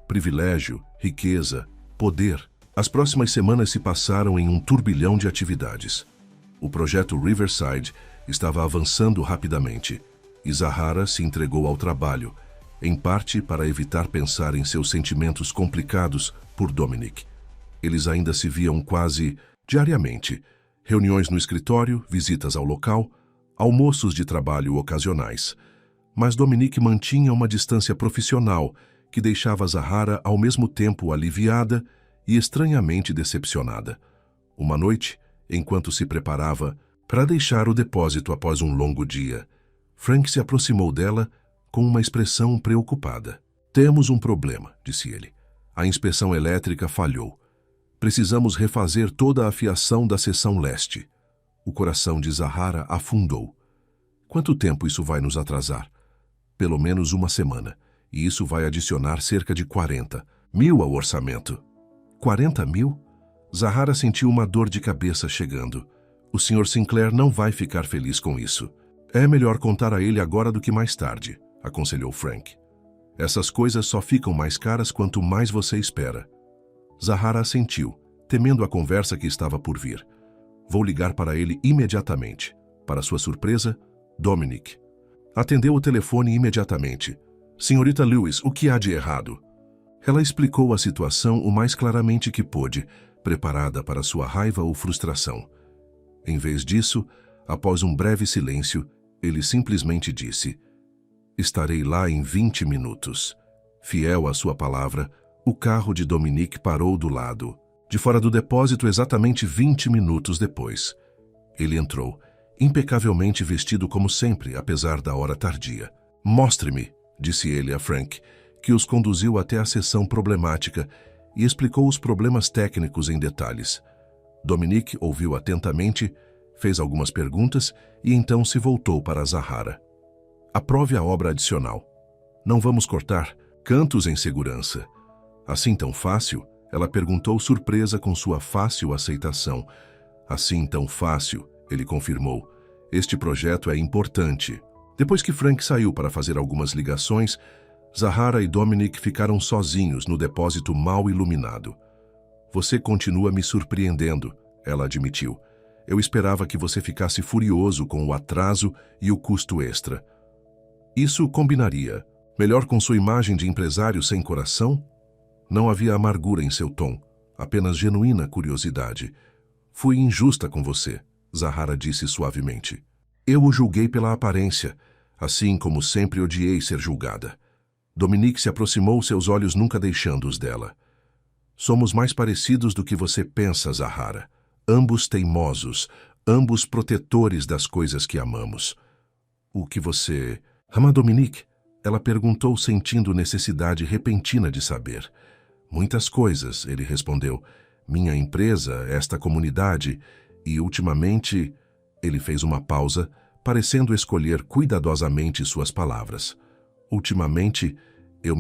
Privilégio, riqueza, poder. As próximas semanas se passaram em um turbilhão de atividades. O projeto Riverside estava avançando rapidamente e Zahara se entregou ao trabalho, em parte para evitar pensar em seus sentimentos complicados por Dominic. Eles ainda se viam quase diariamente. Reuniões no escritório, visitas ao local, almoços de trabalho ocasionais. Mas Dominic mantinha uma distância profissional que deixava Zahara ao mesmo tempo aliviada e estranhamente decepcionada. Uma noite, enquanto se preparava para deixar o depósito após um longo dia, Frank se aproximou dela com uma expressão preocupada. Temos um problema, disse ele. A inspeção elétrica falhou. Precisamos refazer toda a fiação da seção leste. O coração de Zahara afundou. Quanto tempo isso vai nos atrasar? Pelo menos uma semana. E isso vai adicionar cerca de 40 mil ao orçamento. 40 mil? Zahara sentiu uma dor de cabeça chegando. O Sr. Sinclair não vai ficar feliz com isso. É melhor contar a ele agora do que mais tarde, aconselhou Frank. Essas coisas só ficam mais caras quanto mais você espera. Zahara assentiu, temendo a conversa que estava por vir. Vou ligar para ele imediatamente. Para sua surpresa, Dominic atendeu o telefone imediatamente. Srta. Lewis, o que há de errado? Ela explicou a situação o mais claramente que pôde, preparada para sua raiva ou frustração. Em vez disso, após um breve silêncio, ele simplesmente disse: Estarei lá em 20 minutos. Fiel à sua palavra, o carro de Dominic parou do lado, de fora do depósito exatamente 20 minutos depois. Ele entrou, impecavelmente vestido como sempre, apesar da hora tardia. Mostre-me, disse ele a Frank, que os conduziu até a seção problemática e explicou os problemas técnicos em detalhes. Dominic ouviu atentamente, fez algumas perguntas e então se voltou para Zahara. Aprove a obra adicional. Não vamos cortar cantos em segurança. Assim tão fácil? Ela perguntou surpresa com sua fácil aceitação. Assim tão fácil, ele confirmou. Este projeto é importante. Depois que Frank saiu para fazer algumas ligações, Zahara e Dominic ficaram sozinhos no depósito mal iluminado. Você continua me surpreendendo, ela admitiu. Eu esperava que você ficasse furioso com o atraso e o custo extra. Isso combinaria melhor com sua imagem de empresário sem coração? Não havia amargura em seu tom, apenas genuína curiosidade. Fui injusta com você, Zahara disse suavemente. Eu o julguei pela aparência, assim como sempre odiei ser julgada. Dominic se aproximou, seus olhos nunca deixando os dela. Somos mais parecidos do que você pensa, Zahara. Ambos teimosos, ambos protetores das coisas que amamos. O que você... ama Dominic? Ela perguntou, sentindo necessidade repentina de saber. Muitas coisas, ele respondeu. Minha empresa, esta comunidade e, ultimamente... Ele fez uma pausa, parecendo escolher cuidadosamente suas palavras. Ultimamente, eu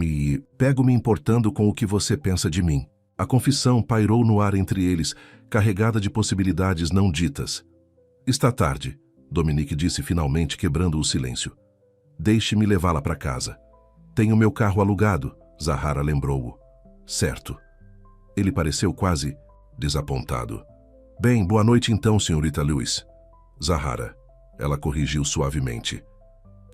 pego me importando com o que você pensa de mim. A confissão pairou no ar entre eles, carregada de possibilidades não ditas. Está tarde, Dominique disse finalmente, quebrando o silêncio. Deixe-me levá-la para casa. Tenho meu carro alugado, Zahara lembrou-o. Certo. Ele pareceu quase desapontado. Bem, boa noite então, senhorita Lewis. Zahara. Ela corrigiu suavemente.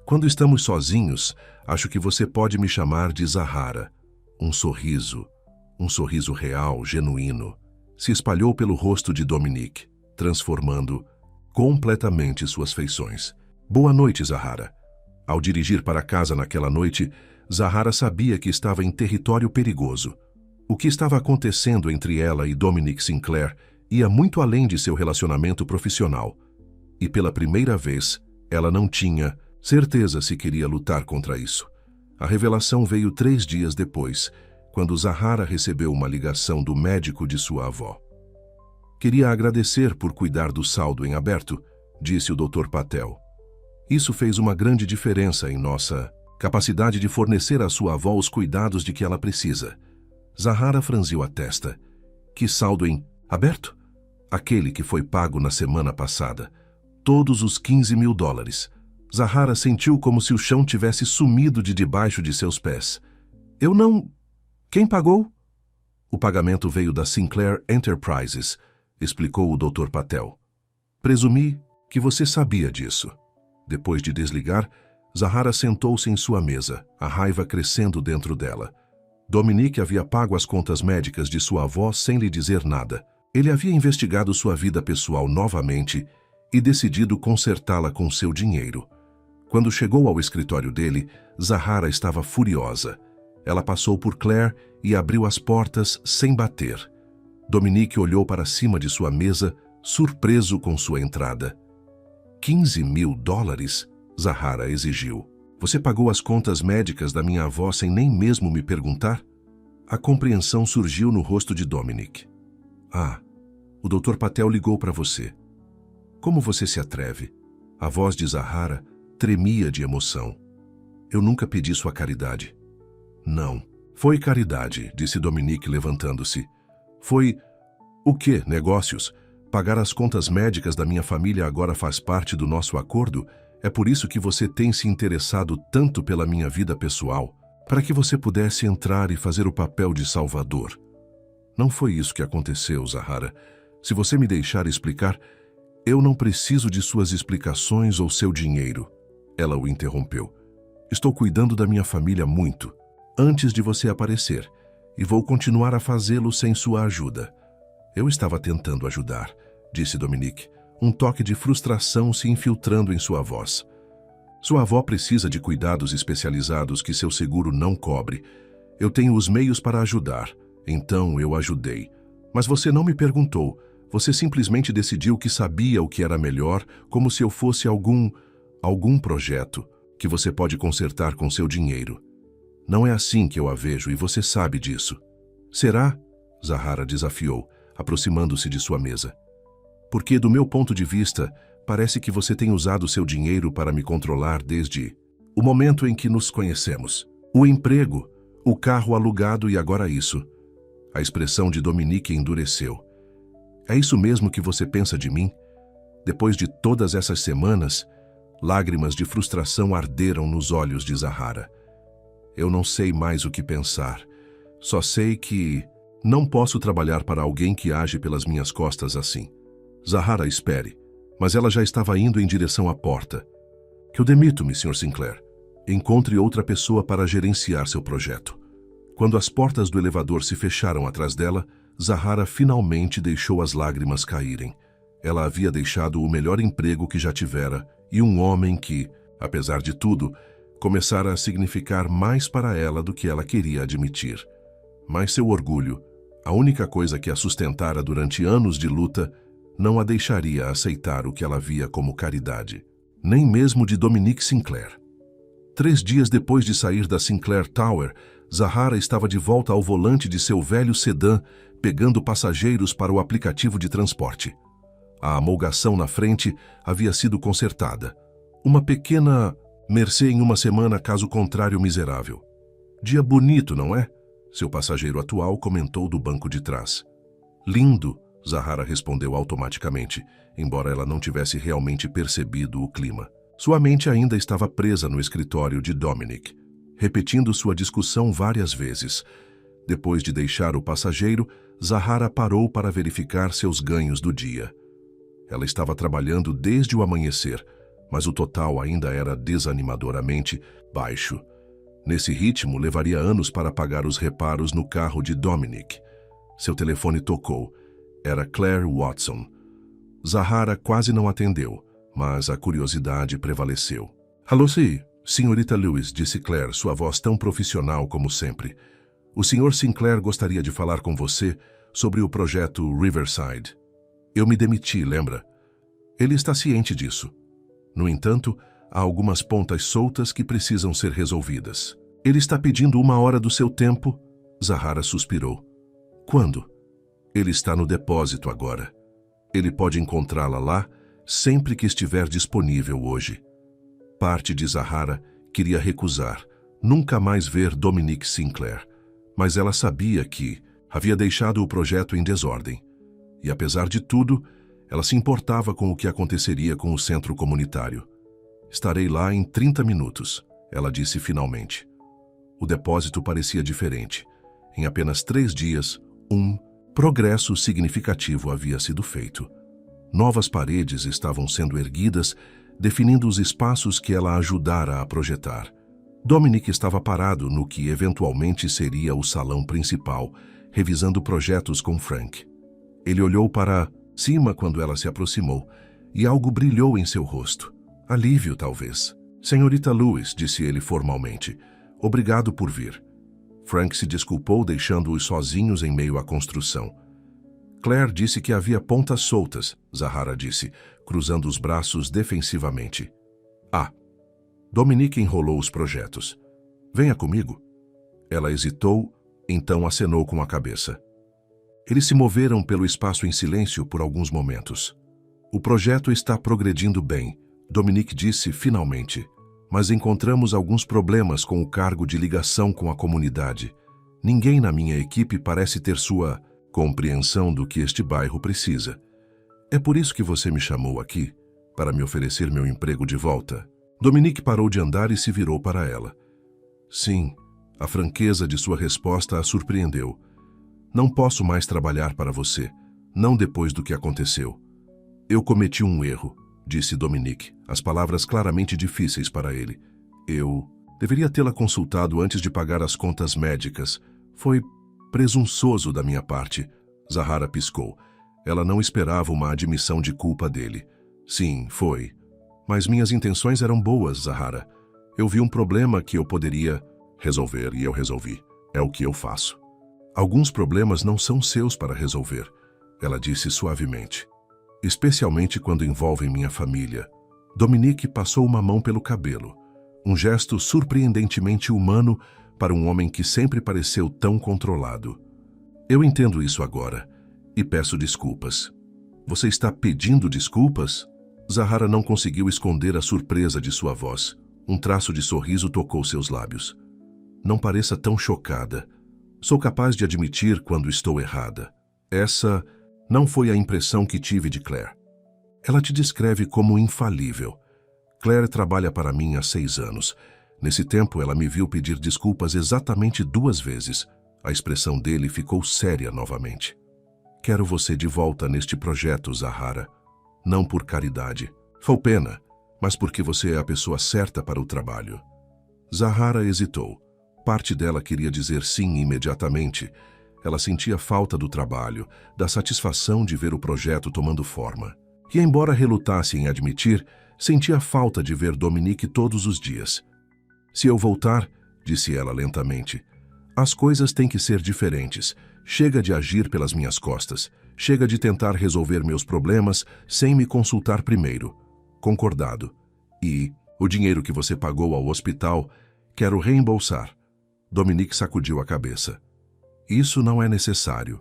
Quando estamos sozinhos, acho que você pode me chamar de Zahara. Um sorriso real, genuíno, se espalhou pelo rosto de Dominique, transformando completamente suas feições. Boa noite, Zahara. Ao dirigir para casa naquela noite, Zahara sabia que estava em território perigoso. O que estava acontecendo entre ela e Dominique Sinclair ia muito além de seu relacionamento profissional. E pela primeira vez, ela não tinha certeza se queria lutar contra isso. A revelação veio 3 dias depois, quando Zahara recebeu uma ligação do médico de sua avó. Queria agradecer por cuidar do saldo em aberto, disse o Dr. Patel. Isso fez uma grande diferença em nossa capacidade de fornecer à sua avó os cuidados de que ela precisa. Zahara franziu a testa. Que saldo em aberto? Aquele que foi pago na semana passada. Todos os $15.000. Zahara sentiu como se o chão tivesse sumido de debaixo de seus pés. Eu não... Quem pagou? O pagamento veio da Sinclair Enterprises, explicou o Dr. Patel. Presumi que você sabia disso. Depois de desligar, Zahara sentou-se em sua mesa, a raiva crescendo dentro dela. Dominique havia pago as contas médicas de sua avó sem lhe dizer nada. Ele havia investigado sua vida pessoal novamente e decidido consertá-la com seu dinheiro. Quando chegou ao escritório dele, Zahara estava furiosa. Ela passou por Claire e abriu as portas sem bater. Dominique olhou para cima de sua mesa, surpreso com sua entrada. $15.000? Zahara exigiu. Você pagou as contas médicas da minha avó sem nem mesmo me perguntar? A compreensão surgiu no rosto de Dominique. Ah, o Dr. Patel ligou para você. Como você se atreve? A voz de Zahara tremia de emoção. Eu nunca pedi sua caridade. Não, foi caridade, disse Dominique levantando-se. Foi... O quê? Negócios? Pagar as contas médicas da minha família agora faz parte do nosso acordo? É por isso que você tem se interessado tanto pela minha vida pessoal, para que você pudesse entrar e fazer o papel de salvador. Não foi isso que aconteceu, Zahara. Se você me deixar explicar, eu não preciso de suas explicações ou seu dinheiro. Ela o interrompeu. Estou cuidando da minha família muito, antes de você aparecer, e vou continuar a fazê-lo sem sua ajuda. Eu estava tentando ajudar, disse Dominique, um toque de frustração se infiltrando em sua voz. Sua avó precisa de cuidados especializados que seu seguro não cobre. Eu tenho os meios para ajudar, então eu ajudei. Mas você não me perguntou, você simplesmente decidiu que sabia o que era melhor, como se eu fosse algum projeto que você pode consertar com seu dinheiro. Não é assim que eu a vejo e você sabe disso. Será? Zahara desafiou, aproximando-se de sua mesa. Porque, do meu ponto de vista, parece que você tem usado seu dinheiro para me controlar desde o momento em que nos conhecemos. O emprego, o carro alugado e agora isso. A expressão de Dominique endureceu. É isso mesmo que você pensa de mim? Depois de todas essas semanas, lágrimas de frustração arderam nos olhos de Zahara. Eu não sei mais o que pensar. Só sei que não posso trabalhar para alguém que age pelas minhas costas assim. Zahara, espere. Mas ela já estava indo em direção à porta. Que eu demito-me, Sr. Sinclair. Encontre outra pessoa para gerenciar seu projeto. Quando as portas do elevador se fecharam atrás dela, Zahara finalmente deixou as lágrimas caírem. Ela havia deixado o melhor emprego que já tivera e um homem que, apesar de tudo, começara a significar mais para ela do que ela queria admitir. Mas seu orgulho, a única coisa que a sustentara durante anos de luta, não a deixaria aceitar o que ela via como caridade. Nem mesmo de Dominique Sinclair. 3 dias depois de sair da Sinclair Tower, Zahara estava de volta ao volante de seu velho sedã, pegando passageiros para o aplicativo de transporte. A amolgação na frente havia sido consertada. Uma pequena mercê em uma semana, caso contrário miserável. Dia bonito, não é? Seu passageiro atual comentou do banco de trás. Lindo, Zahara respondeu automaticamente, embora ela não tivesse realmente percebido o clima. Sua mente ainda estava presa no escritório de Dominic, repetindo sua discussão várias vezes. Depois de deixar o passageiro, Zahara parou para verificar seus ganhos do dia. Ela estava trabalhando desde o amanhecer, mas o total ainda era desanimadoramente baixo. Nesse ritmo, levaria anos para pagar os reparos no carro de Dominic. Seu telefone tocou. Era Claire Watson. Zahara quase não atendeu, mas a curiosidade prevaleceu. "Alô, sim, senhorita Lewis", disse Claire, sua voz tão profissional como sempre. "O senhor Sinclair gostaria de falar com você sobre o projeto Riverside. Eu me demiti, lembra? Ele está ciente disso. No entanto, há algumas pontas soltas que precisam ser resolvidas. Ele está pedindo 1 hora do seu tempo." Zahara suspirou. "Quando?" "Ele está no depósito agora. Ele pode encontrá-la lá sempre que estiver disponível hoje." Parte de Zahara queria recusar, nunca mais ver Dominic Sinclair, mas ela sabia que havia deixado o projeto em desordem. E apesar de tudo, ela se importava com o que aconteceria com o centro comunitário. "Estarei lá em 30 minutos", ela disse finalmente. O depósito parecia diferente. Em apenas 3 dias, um progresso significativo havia sido feito. Novas paredes estavam sendo erguidas, definindo os espaços que ela ajudara a projetar. Dominic estava parado no que eventualmente seria o salão principal, revisando projetos com Frank. Ele olhou para cima quando ela se aproximou, e algo brilhou em seu rosto. Alívio, talvez. "Senhorita Lewis", disse ele formalmente, "obrigado por vir." Frank se desculpou, deixando-os sozinhos em meio à construção. "Claire disse que havia pontas soltas", Zahara disse, cruzando os braços defensivamente. "Ah." Dominic enrolou os projetos. "Venha comigo." Ela hesitou, então acenou com a cabeça. Eles se moveram pelo espaço em silêncio por alguns momentos. "O projeto está progredindo bem", Dominic disse finalmente. "Mas encontramos alguns problemas com o cargo de ligação com a comunidade. Ninguém na minha equipe parece ter sua compreensão do que este bairro precisa. É por isso que você me chamou aqui, para me oferecer meu emprego de volta." Dominic parou de andar e se virou para ela. "Sim." A franqueza de sua resposta a surpreendeu. "Não posso mais trabalhar para você, não depois do que aconteceu." "Eu cometi um erro", disse Dominic, as palavras claramente difíceis para ele. "Eu deveria tê-la consultado antes de pagar as contas médicas. Foi presunçoso da minha parte." Zahara piscou. Ela não esperava uma admissão de culpa dele. "Sim, foi. Mas minhas intenções eram boas, Zahara. Eu vi um problema que eu poderia resolver e eu resolvi. É o que eu faço." "Alguns problemas não são seus para resolver", ela disse suavemente. "Especialmente quando envolvem minha família." Dominic passou uma mão pelo cabelo, um gesto surpreendentemente humano para um homem que sempre pareceu tão controlado. "Eu entendo isso agora e peço desculpas." "Você está pedindo desculpas?" Zahara não conseguiu esconder a surpresa de sua voz. Um traço de sorriso tocou seus lábios. "Não pareça tão chocada. Sou capaz de admitir quando estou errada. Essa não foi a impressão que tive de Claire. Ela te descreve como infalível. Claire trabalha para mim há 6 anos. Nesse tempo, ela me viu pedir desculpas exatamente 2 vezes. A expressão dele ficou séria novamente. "Quero você de volta neste projeto, Zahara. Não por caridade. Foi pena, mas porque você é a pessoa certa para o trabalho." Zahara hesitou. Parte dela queria dizer sim imediatamente. Ela sentia falta do trabalho, da satisfação de ver o projeto tomando forma. E, embora relutasse em admitir, sentia falta de ver Dominic todos os dias. "Se eu voltar", disse ela lentamente, "as coisas têm que ser diferentes. Chega de agir pelas minhas costas. Chega de tentar resolver meus problemas sem me consultar primeiro." "Concordado. E o dinheiro que você pagou ao hospital, quero reembolsar." Dominic sacudiu a cabeça. "Isso não é necessário."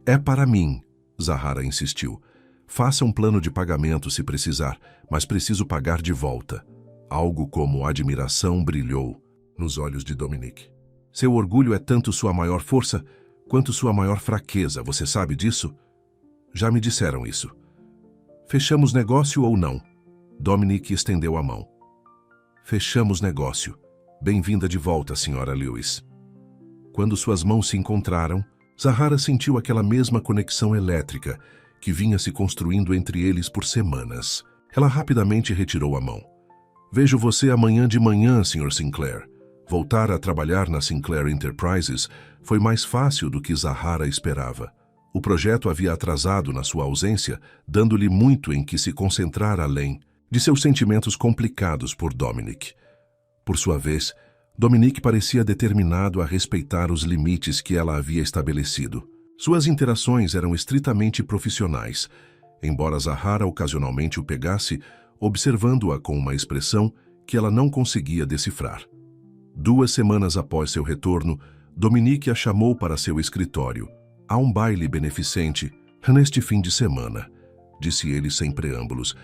"É para mim", Zahara insistiu. "Faça um plano de pagamento se precisar, mas preciso pagar de volta." Algo como admiração brilhou nos olhos de Dominic. "Seu orgulho é tanto sua maior força quanto sua maior fraqueza, você sabe disso?" Já me disseram isso. Fechamos negócio ou não? Dominic estendeu a mão. Fechamos negócio. Bem-vinda de volta, Sra. Lewis. Quando suas mãos se encontraram, Zahara sentiu aquela mesma conexão elétrica que vinha se construindo entre eles por semanas. Ela rapidamente retirou a mão. Vejo você amanhã de manhã, Sr. Sinclair. Voltar a trabalhar na Sinclair Enterprises foi mais fácil do que Zahara esperava. O projeto havia atrasado na sua ausência, dando-lhe muito em que se concentrar além de seus sentimentos complicados por Dominic. Por sua vez, Dominic parecia determinado a respeitar os limites que ela havia estabelecido. Suas interações eram estritamente profissionais, embora Zahara ocasionalmente o pegasse, observando-a com uma expressão que ela não conseguia decifrar. 2 semanas após seu retorno, Dominic a chamou para seu escritório. Há um baile beneficente neste fim de semana, disse ele sem preâmbulos,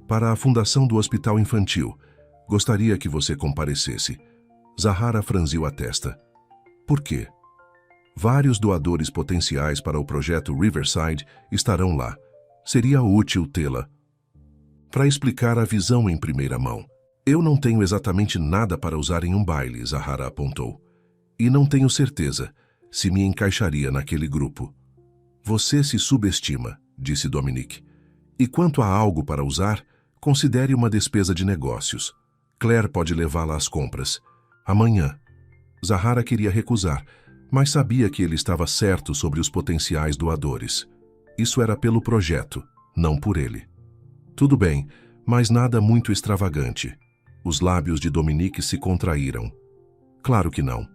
para a fundação do Hospital Infantil. Gostaria que você comparecesse. Zahara franziu a testa. Por quê? Vários doadores potenciais para o projeto Riverside estarão lá. Seria útil tê-la. Para explicar a visão em primeira mão. Eu não tenho exatamente nada para usar em um baile, Zahara apontou. E não tenho certeza se me encaixaria naquele grupo. Você se subestima, disse Dominic. E quanto a algo para usar, considere uma despesa de negócios. Claire pode levá-la às compras. Amanhã. Zahara queria recusar, mas sabia que ele estava certo sobre os potenciais doadores. Isso era pelo projeto, não por ele. Tudo bem, mas nada muito extravagante. Os lábios de Dominic se contraíram. Claro que não.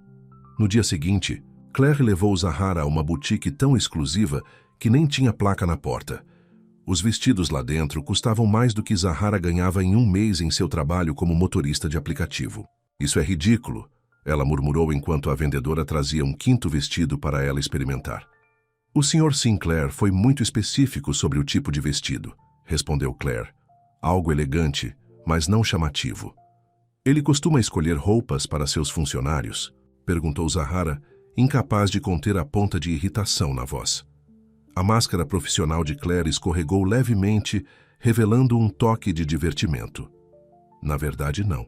No dia seguinte, Claire levou Zahara a uma boutique tão exclusiva que nem tinha placa na porta. Os vestidos lá dentro custavam mais do que Zahara ganhava em um mês em seu trabalho como motorista de aplicativo. Isso é ridículo, ela murmurou enquanto a vendedora trazia um 5º vestido para ela experimentar. O Sr. Sinclair foi muito específico sobre o tipo de vestido, respondeu Claire. Algo elegante, mas não chamativo. Ele costuma escolher roupas para seus funcionários? Perguntou Zahara, incapaz de conter a ponta de irritação na voz. A máscara profissional de Claire escorregou levemente, revelando um toque de divertimento. Na verdade, não.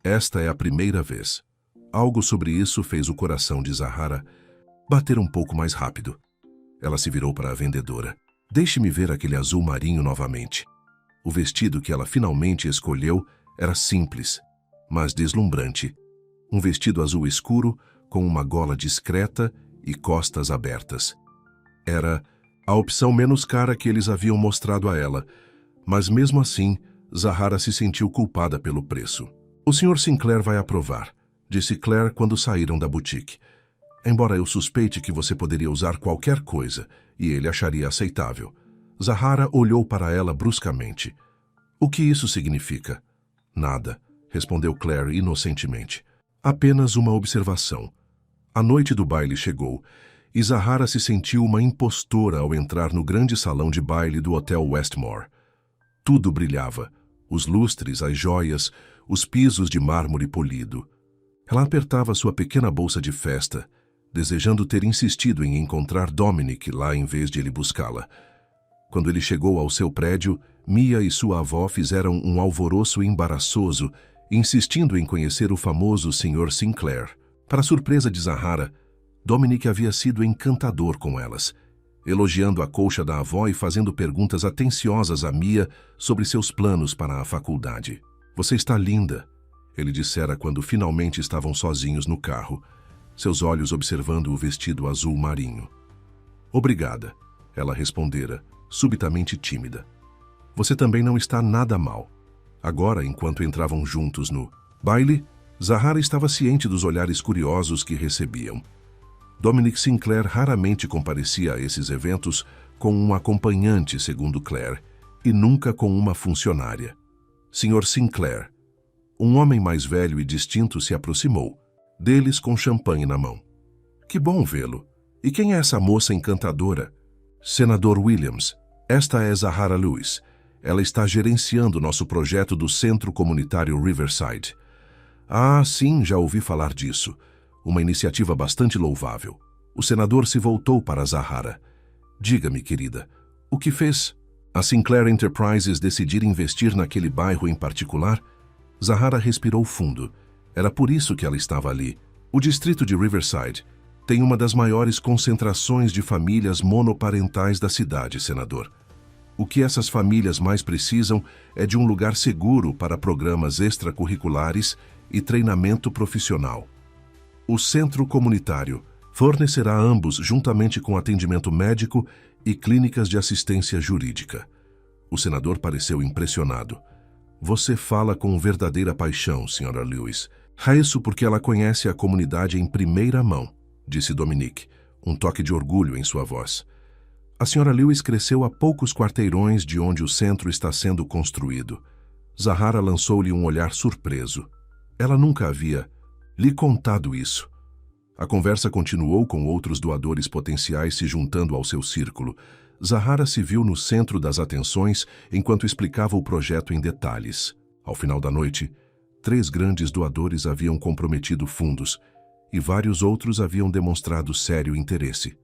Esta é a primeira vez. Algo sobre isso fez o coração de Zahara bater um pouco mais rápido. Ela se virou para a vendedora. Deixe-me ver aquele azul marinho novamente. O vestido que ela finalmente escolheu era simples, mas deslumbrante. Um vestido azul escuro, com uma gola discreta e costas abertas. Era a opção menos cara que eles haviam mostrado a ela, mas mesmo assim, Zahara se sentiu culpada pelo preço. O Sr. Sinclair vai aprovar, disse Claire quando saíram da boutique. Embora eu suspeite que você poderia usar qualquer coisa, e ele acharia aceitável. Zahara olhou para ela bruscamente. O que isso significa? Nada, respondeu Claire inocentemente. Apenas uma observação. A noite do baile chegou, e Zahara se sentiu uma impostora ao entrar no grande salão de baile do Hotel Westmore. Tudo brilhava. Os lustres, as joias, os pisos de mármore polido. Ela apertava sua pequena bolsa de festa, desejando ter insistido em encontrar Dominic lá em vez de ele buscá-la. Quando ele chegou ao seu prédio, Mia e sua avó fizeram um alvoroço embaraçoso, insistindo em conhecer o famoso Sr. Sinclair. Para surpresa de Zahara, Dominic havia sido encantador com elas, elogiando a colcha da avó e fazendo perguntas atenciosas a Mia sobre seus planos para a faculdade. Você está linda, ele dissera quando finalmente estavam sozinhos no carro, seus olhos observando o vestido azul marinho. Obrigada, ela respondera, subitamente tímida. Você também não está nada mal. Agora, enquanto entravam juntos no baile, Zahara estava ciente dos olhares curiosos que recebiam. Dominic Sinclair raramente comparecia a esses eventos com um acompanhante, segundo Claire, e nunca com uma funcionária. Sr. Sinclair, um homem mais velho e distinto, se aproximou, deles com champanhe na mão. Que bom vê-lo. E quem é essa moça encantadora? Senador Williams. Esta é Zahara Lewis. Ela está gerenciando nosso projeto do Centro Comunitário Riverside. Ah, sim, já ouvi falar disso. Uma iniciativa bastante louvável. O senador se voltou para Zahara. Diga-me, querida, o O que fez a Sinclair Enterprises decidir investir naquele bairro em particular? Zahara respirou fundo. Era por isso que ela estava ali. O distrito de Riverside tem uma das maiores concentrações de famílias monoparentais da cidade, senador. O que essas famílias mais precisam é de um lugar seguro para programas extracurriculares e treinamento profissional. O centro comunitário fornecerá a ambos, juntamente com atendimento médico e clínicas de assistência jurídica. O senador pareceu impressionado. Você fala com verdadeira paixão, Sra. Lewis. Isso porque ela conhece a comunidade em primeira mão, disse Dominique, um toque de orgulho em sua voz. A Sra. Lewis cresceu a poucos quarteirões de onde o centro está sendo construído. Zahara lançou-lhe um olhar surpreso. Ela nunca havia lhe contado isso. A conversa continuou com outros doadores potenciais se juntando ao seu círculo. Zahara se viu no centro das atenções enquanto explicava o projeto em detalhes. Ao final da noite, 3 grandes doadores haviam comprometido fundos e vários outros haviam demonstrado sério interesse.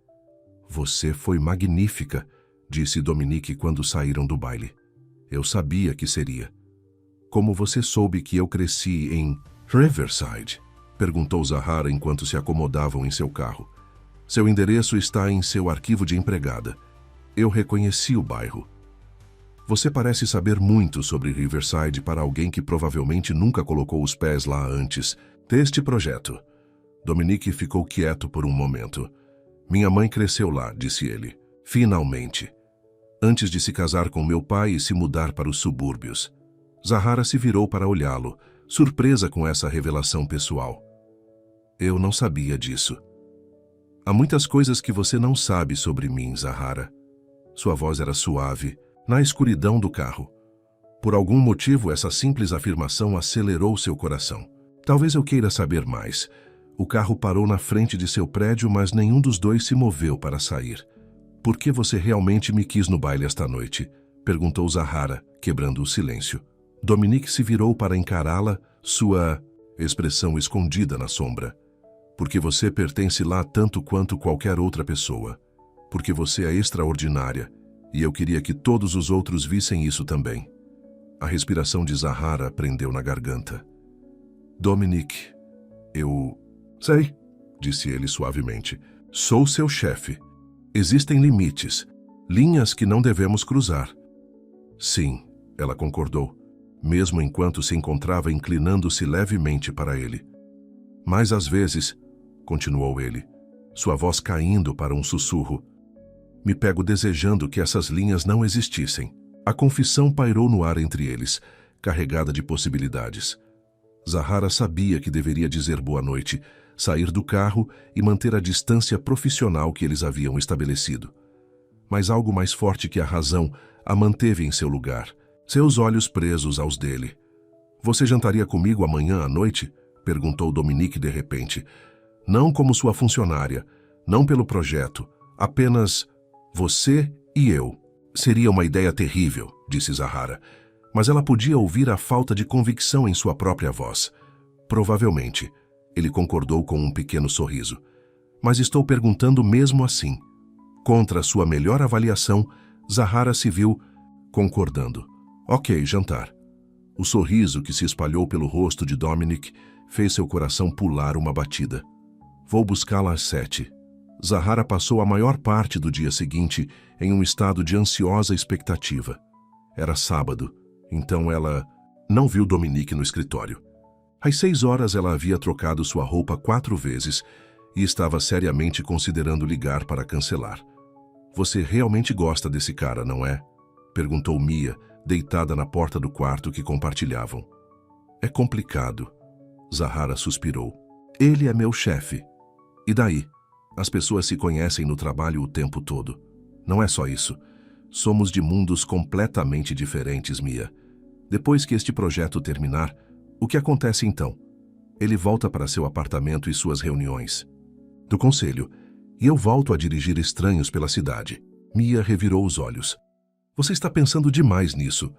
Você foi magnífica, disse Dominique quando saíram do baile. Eu sabia que seria. Como você soube que eu cresci em Riverside? Perguntou Zahara enquanto se acomodavam em seu carro. Seu endereço está em seu arquivo de empregada. Eu reconheci o bairro. Você parece saber muito sobre Riverside para alguém que provavelmente nunca colocou os pés lá antes deste projeto. Dominique ficou quieto por um momento. Minha mãe cresceu lá, disse ele. Finalmente. Antes de se casar com meu pai e se mudar para os subúrbios. Zahara se virou para olhá-lo, surpresa com essa revelação pessoal. Eu não sabia disso. Há muitas coisas que você não sabe sobre mim, Zahara. Sua voz era suave, na escuridão do carro. Por algum motivo, essa simples afirmação acelerou seu coração. Talvez eu queira saber mais. O carro parou na frente de seu prédio, mas nenhum dos dois se moveu para sair. Por que você realmente me quis no baile esta noite? Perguntou Zahara, quebrando o silêncio. Dominique se virou para encará-la, sua expressão escondida na sombra. Porque você pertence lá tanto quanto qualquer outra pessoa. Porque você é extraordinária, e eu queria que todos os outros vissem isso também. A respiração de Zahara prendeu na garganta. Dominique, eu... Sei, disse ele suavemente. Sou seu chefe. Existem limites, linhas que não devemos cruzar. Sim, ela concordou, mesmo enquanto se encontrava inclinando-se levemente para ele. Mas às vezes, continuou ele, sua voz caindo para um sussurro, me pego desejando que essas linhas não existissem. A confissão pairou no ar entre eles, carregada de possibilidades. Zahara sabia que deveria dizer boa noite, sair do carro e manter a distância profissional que eles haviam estabelecido. Mas algo mais forte que a razão a manteve em seu lugar, seus olhos presos aos dele. Você jantaria comigo amanhã à noite? Perguntou Dominique de repente. Não como sua funcionária, não pelo projeto, apenas você e eu. Seria uma ideia terrível, disse Zahara, mas ela podia ouvir a falta de convicção em sua própria voz. Provavelmente, ele concordou com um pequeno sorriso. Mas estou perguntando mesmo assim. Contra sua melhor avaliação, Zahara se viu concordando. Ok, jantar. O sorriso que se espalhou pelo rosto de Dominique fez seu coração pular uma batida. Vou buscá-la às 7. Zahara passou a maior parte do dia seguinte em um estado de ansiosa expectativa. Era sábado, então ela não viu Dominique no escritório. Às 6 horas ela havia trocado sua roupa 4 vezes e estava seriamente considerando ligar para cancelar. Você realmente gosta desse cara, não é? Perguntou Mia, deitada na porta do quarto que compartilhavam. É complicado. Zahara suspirou. Ele é meu chefe. E daí? As pessoas se conhecem no trabalho o tempo todo. Não é só isso. Somos de mundos completamente diferentes, Mia. Depois que este projeto terminar, o que acontece então? Ele volta para seu apartamento e suas reuniões do conselho, e eu volto a dirigir estranhos pela cidade. Mia revirou os olhos. Você está pensando demais nisso.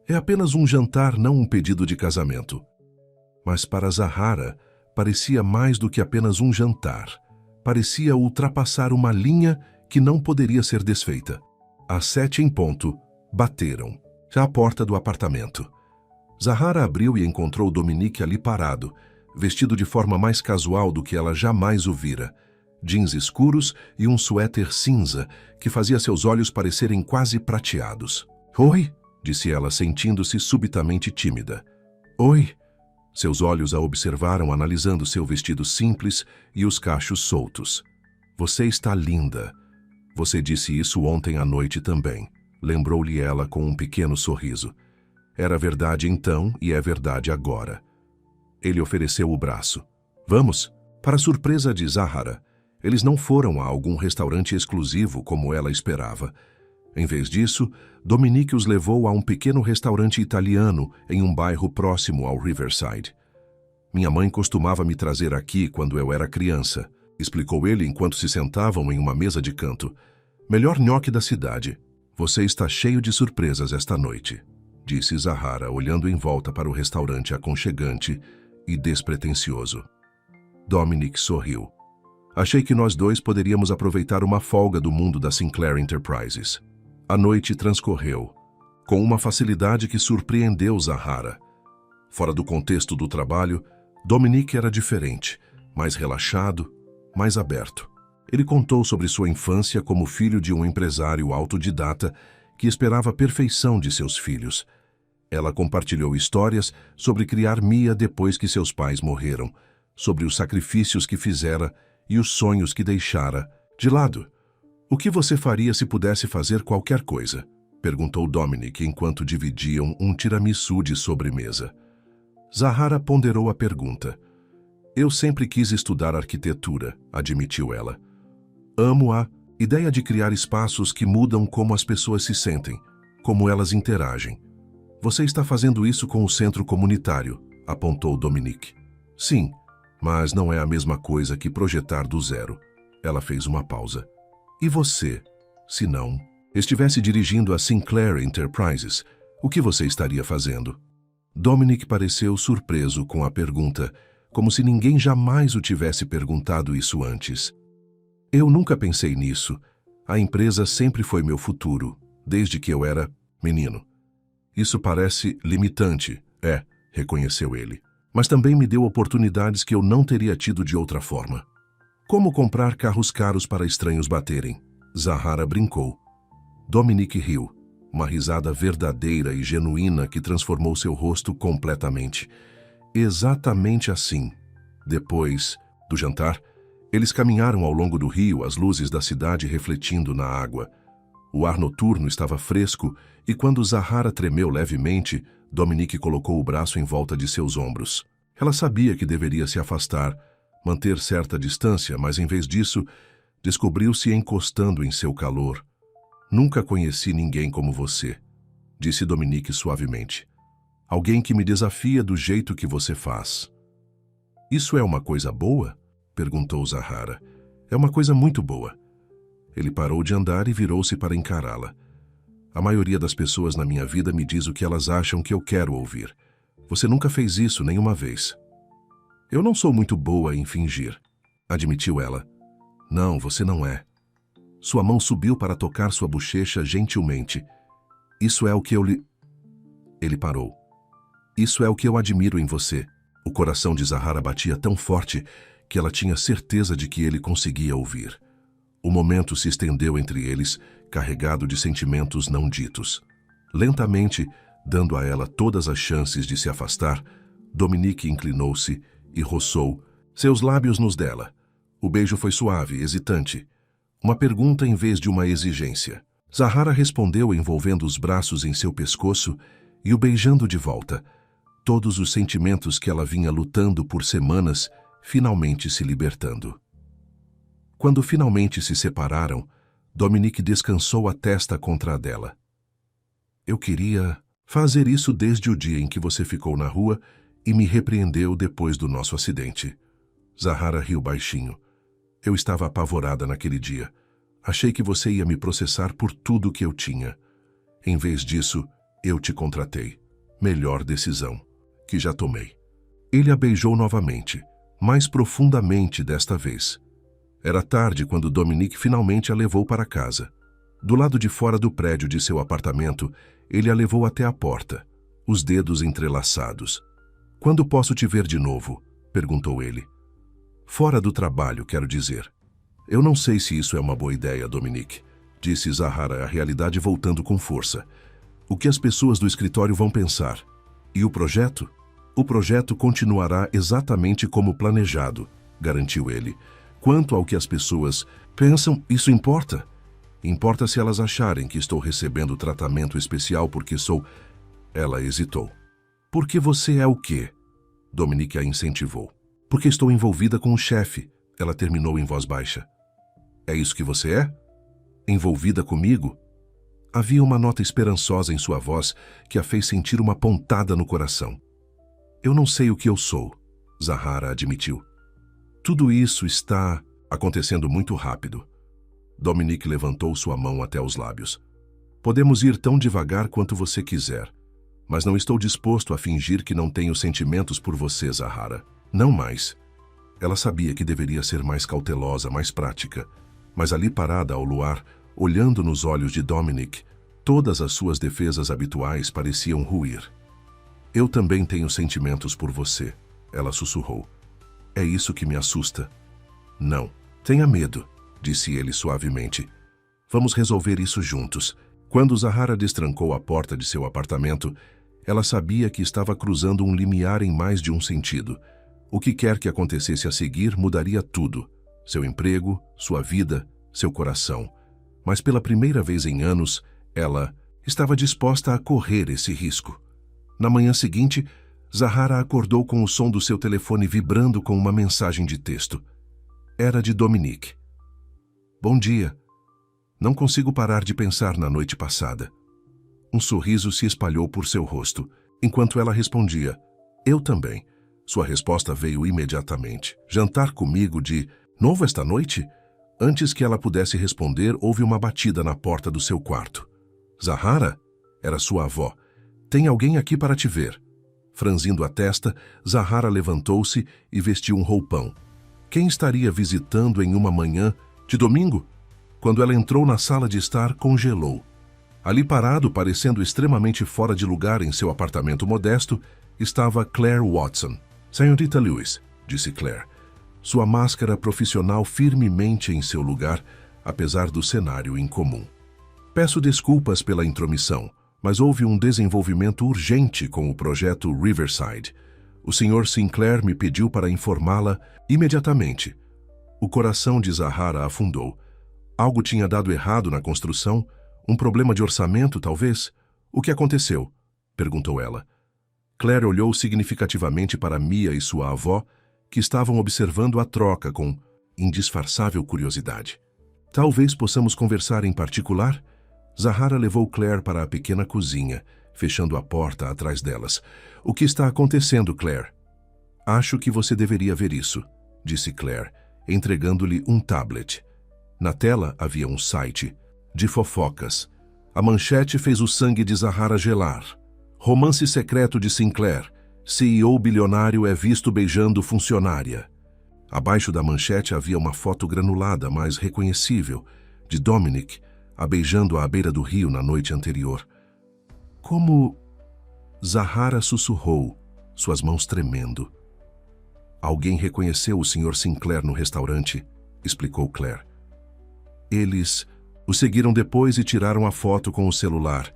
É apenas um jantar, não um pedido de casamento. Mas para Zahara, parecia mais do que apenas um jantar. Parecia ultrapassar uma linha que não poderia ser desfeita. Às 7 em ponto, bateram. Já à porta do apartamento. Zahara abriu e encontrou Dominique ali parado, vestido de forma mais casual do que ela jamais o vira. Jeans escuros e um suéter cinza que fazia seus olhos parecerem quase prateados. "Oi", disse ela, sentindo-se subitamente tímida. "Oi." Seus olhos a observaram, analisando seu vestido simples e os cachos soltos. "Você está linda." "Você disse isso ontem à noite também", lembrou-lhe ela com um pequeno sorriso. Era verdade então e é verdade agora. Ele ofereceu o braço. "Vamos." Para surpresa de Zahara, eles não foram a algum restaurante exclusivo como ela esperava. Em vez disso, Dominique os levou a um pequeno restaurante italiano em um bairro próximo ao Riverside. "Minha mãe costumava me trazer aqui quando eu era criança", explicou ele enquanto se sentavam em uma mesa de canto. "Melhor nhoque da cidade. Você está cheio de surpresas esta noite", disse Zahara, olhando em volta para o restaurante aconchegante e despretensioso. Dominique sorriu. "Achei que nós dois poderíamos aproveitar uma folga do mundo da Sinclair Enterprises." A noite transcorreu, com uma facilidade que surpreendeu Zahara. Fora do contexto do trabalho, Dominique era diferente, mais relaxado, mais aberto. Ele contou sobre sua infância como filho de um empresário autodidata que esperava a perfeição de seus filhos. Ela compartilhou histórias sobre criar Mia depois que seus pais morreram, sobre os sacrifícios que fizera e os sonhos que deixara de lado. "O que você faria se pudesse fazer qualquer coisa?", perguntou Dominique enquanto dividiam um tiramisu de sobremesa. Zahara ponderou a pergunta. "Eu sempre quis estudar arquitetura", admitiu ela. "Amo a ideia de criar espaços que mudam como as pessoas se sentem, como elas interagem." "Você está fazendo isso com o centro comunitário", apontou Dominique. "Sim, mas não é a mesma coisa que projetar do zero." Ela fez uma pausa. "E você, se não estivesse dirigindo a Sinclair Enterprises, o que você estaria fazendo?" Dominique pareceu surpreso com a pergunta, como se ninguém jamais o tivesse perguntado isso antes. "Eu nunca pensei nisso. A empresa sempre foi meu futuro, desde que eu era menino." "Isso parece limitante", reconheceu ele. "Mas também me deu oportunidades que eu não teria tido de outra forma." "Como comprar carros caros para estranhos baterem?" Zahara brincou. Dominique riu, uma risada verdadeira e genuína que transformou seu rosto completamente. "Exatamente assim." Depois do jantar, eles caminharam ao longo do rio, as luzes da cidade refletindo na água. O ar noturno estava fresco e quando Zahara tremeu levemente, Dominique colocou o braço em volta de seus ombros. Ela sabia que deveria se afastar, manter certa distância, mas em vez disso, descobriu-se encostando em seu calor. "Nunca conheci ninguém como você", disse Dominique suavemente. "Alguém que me desafia do jeito que você faz." "Isso é uma coisa boa?", perguntou Zahara. "É uma coisa muito boa." Ele parou de andar e virou-se para encará-la. "A maioria das pessoas na minha vida me diz o que elas acham que eu quero ouvir. Você nunca fez isso nenhuma vez." "Eu não sou muito boa em fingir", admitiu ela. "Não, você não é." Sua mão subiu para tocar sua bochecha gentilmente. "Isso é o que eu lhe..." Ele parou. "Isso é o que eu admiro em você." O coração de Zahara batia tão forte que ela tinha certeza de que ele conseguia ouvir. O momento se estendeu entre eles, carregado de sentimentos não ditos. Lentamente, dando a ela todas as chances de se afastar, Dominique inclinou-se e roçou seus lábios nos dela. O beijo foi suave, hesitante. Uma pergunta em vez de uma exigência. Zahara respondeu envolvendo os braços em seu pescoço e o beijando de volta. Todos os sentimentos que ela vinha lutando por semanas, finalmente se libertando. Quando finalmente se separaram, Dominique descansou a testa contra a dela. "Eu queria fazer isso desde o dia em que você ficou na rua e me repreendeu depois do nosso acidente." Zahara riu baixinho. "Eu estava apavorada naquele dia. Achei que você ia me processar por tudo que eu tinha. Em vez disso, eu te contratei. Melhor decisão que já tomei." Ele a beijou novamente, mais profundamente desta vez. Era tarde quando Dominique finalmente a levou para casa. Do lado de fora do prédio de seu apartamento, ele a levou até a porta, os dedos entrelaçados. "Quando posso te ver de novo?" perguntou ele. "Fora do trabalho, quero dizer." "Eu não sei se isso é uma boa ideia, Dominique", disse Zahara, a realidade voltando com força. "O que as pessoas do escritório vão pensar? E o projeto?" "O projeto continuará exatamente como planejado", garantiu ele. "Quanto ao que as pessoas pensam, isso importa? Importa se elas acharem que estou recebendo tratamento especial porque sou..." Ela hesitou. "Porque você é o quê?" Dominique a incentivou. "Porque estou envolvida com o chefe", ela terminou em voz baixa. "É isso que você é? Envolvida comigo?" Havia uma nota esperançosa em sua voz que a fez sentir uma pontada no coração. "Eu não sei o que eu sou", Zahara admitiu. "Tudo isso está acontecendo muito rápido." Dominique levantou sua mão até os lábios. "Podemos ir tão devagar quanto você quiser, mas não estou disposto a fingir que não tenho sentimentos por você, Zahara. Não mais." Ela sabia que deveria ser mais cautelosa, mais prática, mas ali parada ao luar, olhando nos olhos de Dominique, todas as suas defesas habituais pareciam ruir. "Eu também tenho sentimentos por você", ela sussurrou. "É isso que me assusta." "Não, tenha medo", disse ele suavemente. "Vamos resolver isso juntos." Quando Zahara destrancou a porta de seu apartamento, ela sabia que estava cruzando um limiar em mais de um sentido. O que quer que acontecesse a seguir mudaria tudo: seu emprego, sua vida, seu coração. Mas pela primeira vez em anos, ela estava disposta a correr esse risco. Na manhã seguinte, Zahara acordou com o som do seu telefone vibrando com uma mensagem de texto. Era de Dominique. "Bom dia. Não consigo parar de pensar na noite passada." Um sorriso se espalhou por seu rosto, enquanto ela respondia, "Eu também." Sua resposta veio imediatamente. "Jantar comigo de novo esta noite?" Antes que ela pudesse responder, houve uma batida na porta do seu quarto. "Zahara?" Era sua avó. "Tem alguém aqui para te ver." Franzindo a testa, Zahara levantou-se e vestiu um roupão. Quem estaria visitando em uma manhã de domingo? Quando ela entrou na sala de estar, congelou. Ali parado, parecendo extremamente fora de lugar em seu apartamento modesto, estava Claire Watson. "Senhorita Lewis", disse Claire, sua máscara profissional firmemente em seu lugar, apesar do cenário incomum. "Peço desculpas pela intromissão, mas houve um desenvolvimento urgente com o projeto Riverside. O Sr. Sinclair me pediu para informá-la imediatamente." O coração de Zahara afundou. Algo tinha dado errado na construção? Um problema de orçamento, talvez? "O que aconteceu?" perguntou ela. Claire olhou significativamente para Mia e sua avó, que estavam observando a troca com indisfarçável curiosidade. "Talvez possamos conversar em particular?" Zahara levou Claire para a pequena cozinha, fechando a porta atrás delas. "O que está acontecendo, Claire?" "Acho que você deveria ver isso", disse Claire, entregando-lhe um tablet. Na tela havia um site de fofocas. A manchete fez o sangue de Zahara gelar. "Romance secreto de Sinclair. CEO bilionário é visto beijando funcionária." Abaixo da manchete havia uma foto granulada, mas reconhecível, de Dominique a beijando-a à beira do rio na noite anterior. "Como..." Zahara sussurrou, suas mãos tremendo. "Alguém reconheceu o Sr. Sinclair no restaurante", explicou Claire. "Eles o seguiram depois e tiraram a foto com o celular.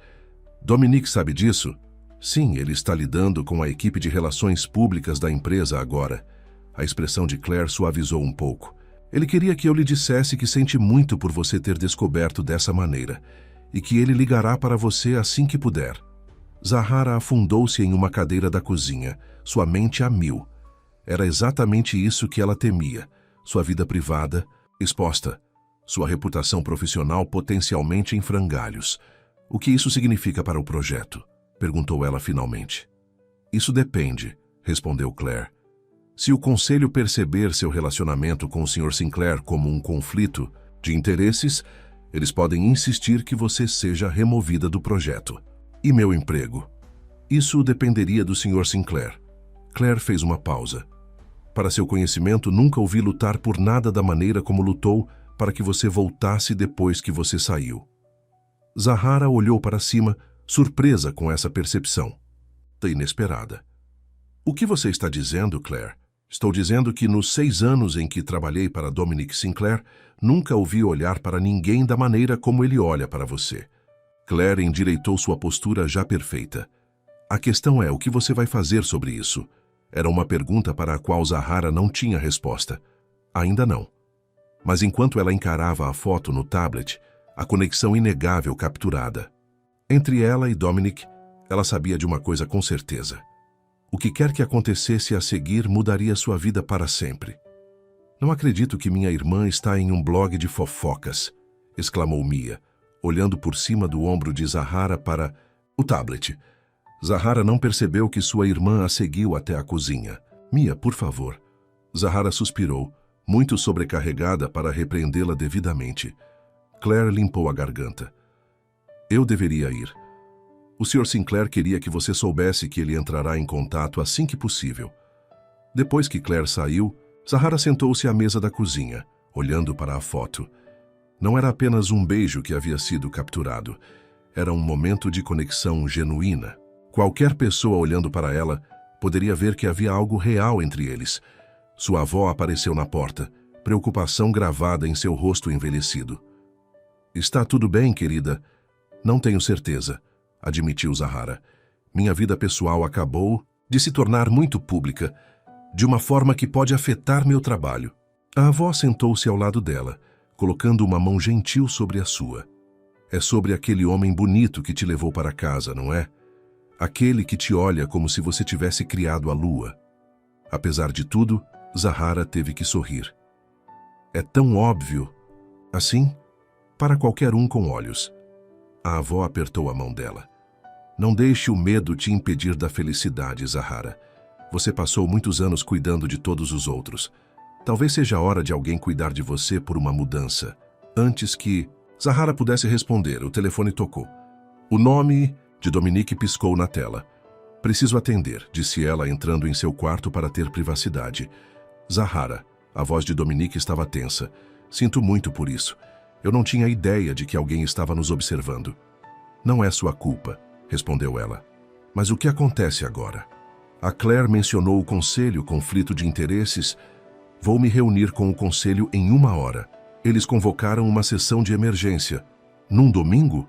Dominique sabe disso?" "Sim, ele está lidando com a equipe de relações públicas da empresa agora." A expressão de Claire suavizou um pouco. "Ele queria que eu lhe dissesse que sente muito por você ter descoberto dessa maneira e que ele ligará para você assim que puder." Zahara afundou-se em uma cadeira da cozinha, sua mente a mil. Era exatamente isso que ela temia. Sua vida privada, exposta. Sua reputação profissional potencialmente em frangalhos. "O que isso significa para o projeto?" perguntou ela finalmente. "Isso depende", respondeu Claire. "Se o conselho perceber seu relacionamento com o Sr. Sinclair como um conflito de interesses, eles podem insistir que você seja removida do projeto." "E meu emprego?" "Isso dependeria do Sr. Sinclair." Claire fez uma pausa. "Para seu conhecimento, nunca ouvi lutar por nada da maneira como lutou para que você voltasse depois que você saiu." Zahara olhou para cima, surpresa com essa percepção. Inesperada. O que você está dizendo, Claire? Estou dizendo que nos 6 anos em que trabalhei para Dominic Sinclair, nunca o vi olhar para ninguém da maneira como ele olha para você. Claire endireitou sua postura já perfeita. A questão é o que você vai fazer sobre isso. Era uma pergunta para a qual Zahara não tinha resposta. Ainda não. Mas enquanto ela encarava a foto no tablet, a conexão inegável capturada. Entre ela e Dominic, ela sabia de uma coisa com certeza. O que quer que acontecesse a seguir mudaria sua vida para sempre. Não acredito que minha irmã está em um blog de fofocas, exclamou Mia, olhando por cima do ombro de Zahara para o tablet. Zahara não percebeu que sua irmã a seguiu até a cozinha. Mia, por favor. Zahara suspirou, muito sobrecarregada para repreendê-la devidamente. Claire limpou a garganta. Eu deveria ir. O Sr. Sinclair queria que você soubesse que ele entrará em contato assim que possível. Depois que Claire saiu, Zahara sentou-se à mesa da cozinha, olhando para a foto. Não era apenas um beijo que havia sido capturado. Era um momento de conexão genuína. Qualquer pessoa olhando para ela poderia ver que havia algo real entre eles. Sua avó apareceu na porta, preocupação gravada em seu rosto envelhecido. Está tudo bem, querida? Não tenho certeza, admitiu Zahara. Minha vida pessoal acabou de se tornar muito pública, de uma forma que pode afetar meu trabalho. A avó sentou-se ao lado dela, colocando uma mão gentil sobre a sua. É sobre aquele homem bonito que te levou para casa, não é? Aquele que te olha como se você tivesse criado a lua. Apesar de tudo, Zahara teve que sorrir. É tão óbvio, assim, para qualquer um com olhos. A avó apertou a mão dela. Não deixe o medo te impedir da felicidade, Zahara. Você passou muitos anos cuidando de todos os outros. Talvez seja a hora de alguém cuidar de você por uma mudança. Antes que Zahara pudesse responder, o telefone tocou. O nome de Dominique piscou na tela. Preciso atender, disse ela entrando em seu quarto para ter privacidade. Zahara, a voz de Dominique estava tensa. Sinto muito por isso. Eu não tinha ideia de que alguém estava nos observando. Não é sua culpa, respondeu ela. Mas o que acontece agora? A Claire mencionou o conselho, conflito de interesses. Vou me reunir com o conselho em 1 hora. Eles convocaram uma sessão de emergência. Num domingo?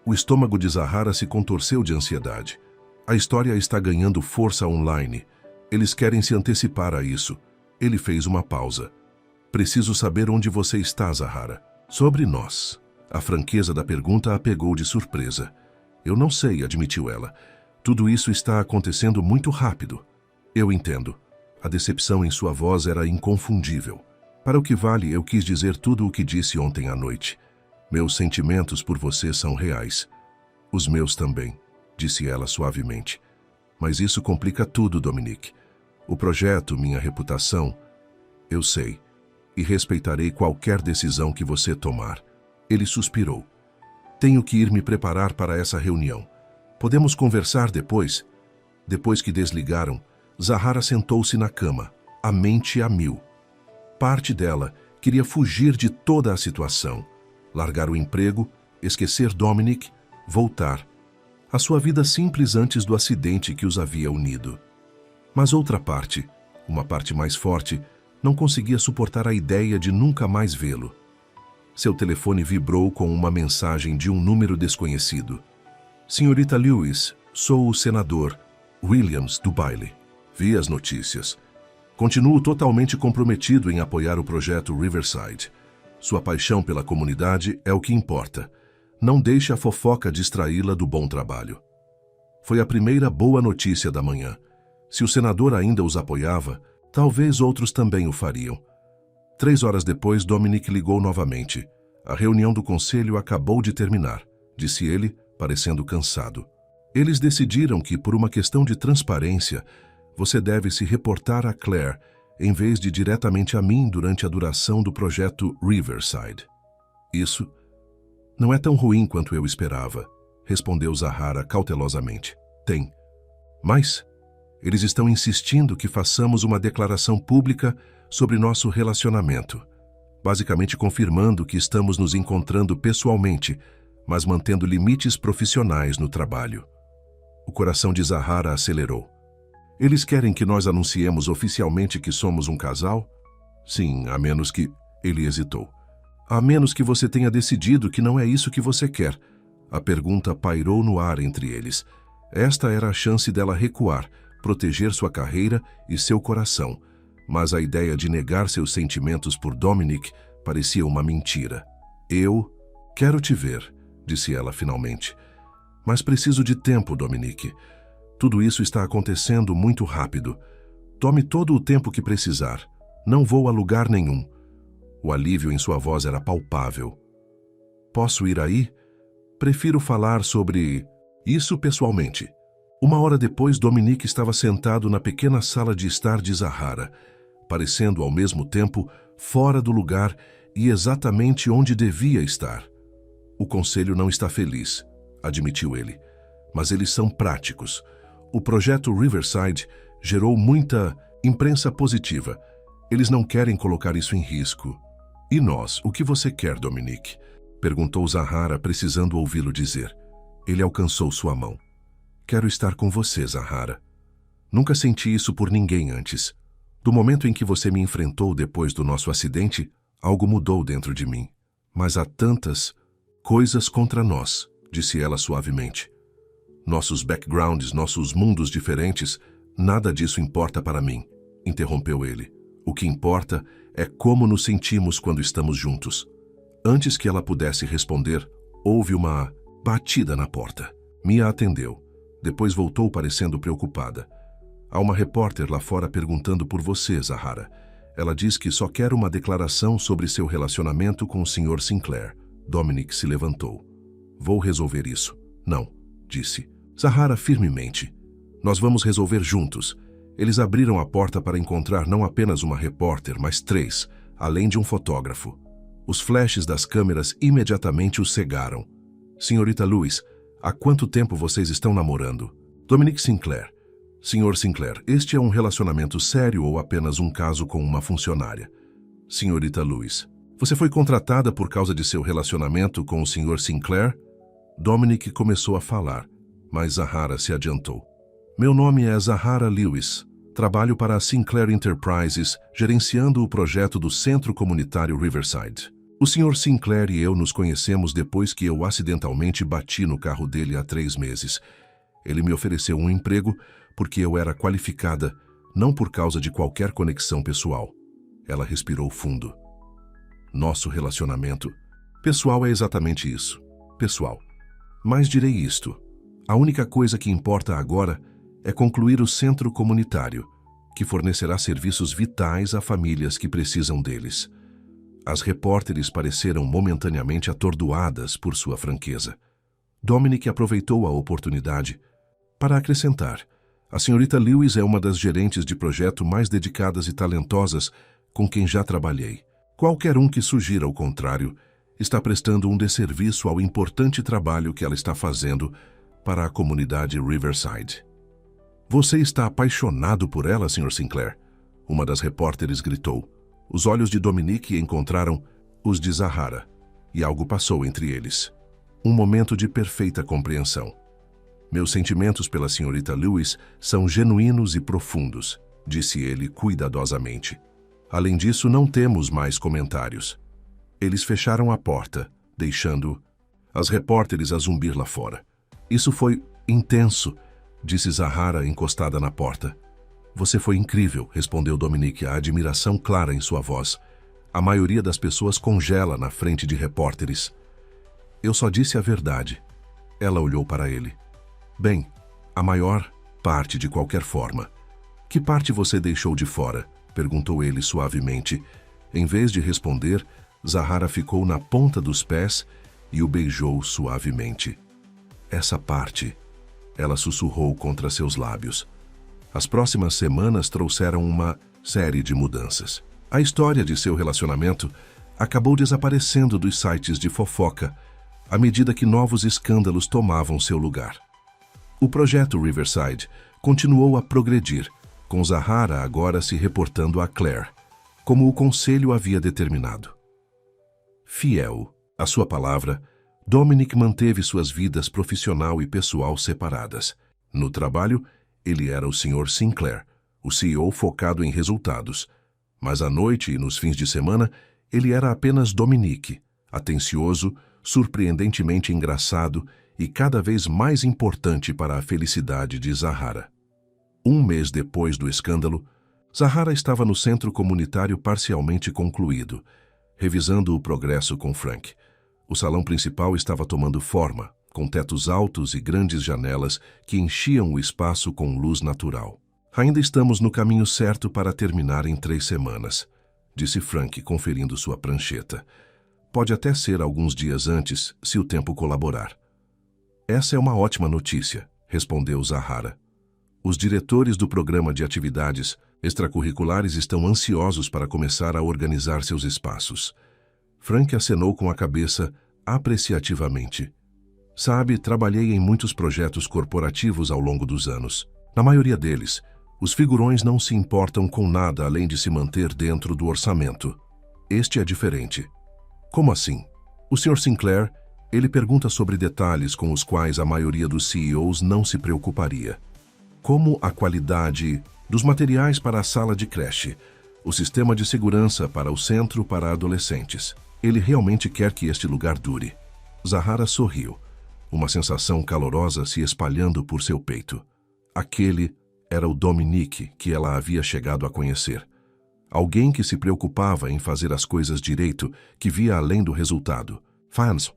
O estômago de Zahara se contorceu de ansiedade. A história está ganhando força online. Eles querem se antecipar a isso. Ele fez uma pausa. Preciso saber onde você está, Zahara. Sobre nós. A franqueza da pergunta a pegou de surpresa. Eu não sei, admitiu ela. Tudo isso está acontecendo muito rápido. Eu entendo. A decepção em sua voz era inconfundível. Para o que vale, eu quis dizer tudo o que disse ontem à noite. Meus sentimentos por você são reais. Os meus também, disse ela suavemente. Mas isso complica tudo, Dominique. O projeto, minha reputação, eu sei. E respeitarei qualquer decisão que você tomar. Ele suspirou. Tenho que ir me preparar para essa reunião. Podemos conversar depois? Depois que desligaram, Zahara sentou-se na cama, a mente a mil. Parte dela queria fugir de toda a situação, largar o emprego, esquecer Dominic, voltar. A sua vida simples antes do acidente que os havia unido. Mas outra parte, uma parte mais forte, não conseguia suportar a ideia de nunca mais vê-lo. Seu telefone vibrou com uma mensagem de um número desconhecido. Senhorita Lewis, sou o senador Williams do baile. Vi as notícias. Continuo totalmente comprometido em apoiar o projeto Riverside. Sua paixão pela comunidade é o que importa. Não deixe a fofoca distraí-la do bom trabalho. Foi a primeira boa notícia da manhã. Se o senador ainda os apoiava, talvez outros também o fariam. 3 horas depois, Dominic ligou novamente. A reunião do conselho acabou de terminar, disse ele, parecendo cansado. Eles decidiram que, por uma questão de transparência, você deve se reportar a Claire, em vez de diretamente a mim durante a duração do projeto Riverside. Isso não é tão ruim quanto eu esperava, respondeu Zahara cautelosamente. Tem. Mas eles estão insistindo que façamos uma declaração pública sobre nosso relacionamento, basicamente confirmando que estamos nos encontrando pessoalmente, mas mantendo limites profissionais no trabalho. O coração de Zahara acelerou. Eles querem que nós anunciemos oficialmente que somos um casal? Sim, a menos que... Ele hesitou. A menos que você tenha decidido que não é isso que você quer. A pergunta pairou no ar entre eles. Esta era a chance dela recuar, proteger sua carreira e seu coração. Mas a ideia de negar seus sentimentos por Dominic parecia uma mentira. Eu quero te ver, disse ela finalmente. Mas preciso de tempo, Dominic. Tudo isso está acontecendo muito rápido. Tome todo o tempo que precisar. Não vou a lugar nenhum. O alívio em sua voz era palpável. Posso ir aí? Prefiro falar sobre isso pessoalmente. 1 hora depois, Dominic estava sentado na pequena sala de estar de Zahara, parecendo ao mesmo tempo fora do lugar e exatamente onde devia estar. O conselho não está feliz, admitiu ele, mas eles são práticos. O projeto Riverside gerou muita imprensa positiva. Eles não querem colocar isso em risco. E nós, o que você quer, Dominic? Perguntou Zahara, precisando ouvi-lo dizer. Ele alcançou sua mão. Quero estar com você, Zahara. Nunca senti isso por ninguém antes. Do momento em que você me enfrentou depois do nosso acidente, algo mudou dentro de mim. Mas há tantas coisas contra nós, disse ela suavemente. Nossos backgrounds, nossos mundos diferentes, nada disso importa para mim, interrompeu ele. O que importa é como nos sentimos quando estamos juntos. Antes que ela pudesse responder, houve uma batida na porta. Mia atendeu. Depois voltou parecendo preocupada. Há uma repórter lá fora perguntando por você, Zahara. Ela diz que só quer uma declaração sobre seu relacionamento com o Sr. Sinclair. Dominic se levantou. Vou resolver isso. Não, disse. Zahara firmemente. Nós vamos resolver juntos. Eles abriram a porta para encontrar não apenas uma repórter, mas 3, além de um fotógrafo. Os flashes das câmeras imediatamente os cegaram. Senhorita Lewis, há quanto tempo vocês estão namorando? Dominic Sinclair. Sr. Sinclair, este é um relacionamento sério ou apenas um caso com uma funcionária? Senhorita Lewis. Você foi contratada por causa de seu relacionamento com o Sr. Sinclair? Dominic começou a falar, mas Zahara se adiantou. Meu nome é Zahara Lewis. Trabalho para a Sinclair Enterprises, gerenciando o projeto do Centro Comunitário Riverside. O Sr. Sinclair e eu nos conhecemos depois que eu acidentalmente bati no carro dele há 3 meses. Ele me ofereceu um emprego porque eu era qualificada, não por causa de qualquer conexão pessoal. Ela respirou fundo. Nosso relacionamento pessoal é exatamente isso. Pessoal. Mas direi isto. A única coisa que importa agora é concluir o centro comunitário, que fornecerá serviços vitais a famílias que precisam deles. As repórteres pareceram momentaneamente atordoadas por sua franqueza. Dominic aproveitou a oportunidade para acrescentar. A senhorita Lewis é uma das gerentes de projeto mais dedicadas e talentosas com quem já trabalhei. Qualquer um que sugira o contrário está prestando um desserviço ao importante trabalho que ela está fazendo para a comunidade Riverside. Você está apaixonado por ela, Sr. Sinclair? Uma das repórteres gritou. Os olhos de Dominic encontraram os de Zahara, e algo passou entre eles. Um momento de perfeita compreensão. Meus sentimentos pela senhorita Lewis são genuínos e profundos, disse ele cuidadosamente. Além disso, não temos mais comentários. Eles fecharam a porta, deixando as repórteres a zumbir lá fora. Isso foi intenso, disse Zahara encostada na porta. Você foi incrível, respondeu Dominic, a admiração clara em sua voz. A maioria das pessoas congela na frente de repórteres. Eu só disse a verdade. Ela olhou para ele. Bem, a maior parte de qualquer forma. Que parte você deixou de fora? Perguntou ele suavemente. Em vez de responder, Zahara ficou na ponta dos pés e o beijou suavemente. Essa parte, ela sussurrou contra seus lábios. As próximas semanas trouxeram uma série de mudanças. A história de seu relacionamento acabou desaparecendo dos sites de fofoca à medida que novos escândalos tomavam seu lugar. O projeto Riverside continuou a progredir, com Zahara agora se reportando a Claire, como o conselho havia determinado. Fiel à sua palavra, Dominic manteve suas vidas profissional e pessoal separadas. No trabalho, ele era o Sr. Sinclair, o CEO focado em resultados. Mas à noite e nos fins de semana, ele era apenas Dominic, atencioso, surpreendentemente engraçado e cada vez mais importante para a felicidade de Zahara. Um mês depois do escândalo, Zahara estava no centro comunitário parcialmente concluído, revisando o progresso com Frank. O salão principal estava tomando forma, com tetos altos e grandes janelas que enchiam o espaço com luz natural. Ainda estamos no caminho certo para terminar em 3 semanas, disse Frank, conferindo sua prancheta. Pode até ser alguns dias antes, se o tempo colaborar. Essa é uma ótima notícia, respondeu Zahara. Os diretores do programa de atividades extracurriculares estão ansiosos para começar a organizar seus espaços. Frank acenou com a cabeça apreciativamente. Sabe, trabalhei em muitos projetos corporativos ao longo dos anos. Na maioria deles, os figurões não se importam com nada além de se manter dentro do orçamento. Este é diferente. Como assim? O Sr. Sinclair, ele pergunta sobre detalhes com os quais a maioria dos CEOs não se preocuparia. Como a qualidade dos materiais para a sala de creche, o sistema de segurança para o centro para adolescentes. Ele realmente quer que este lugar dure. Zahara sorriu, uma sensação calorosa se espalhando por seu peito. Aquele era o Dominic que ela havia chegado a conhecer. Alguém que se preocupava em fazer as coisas direito, que via além do resultado. Fans.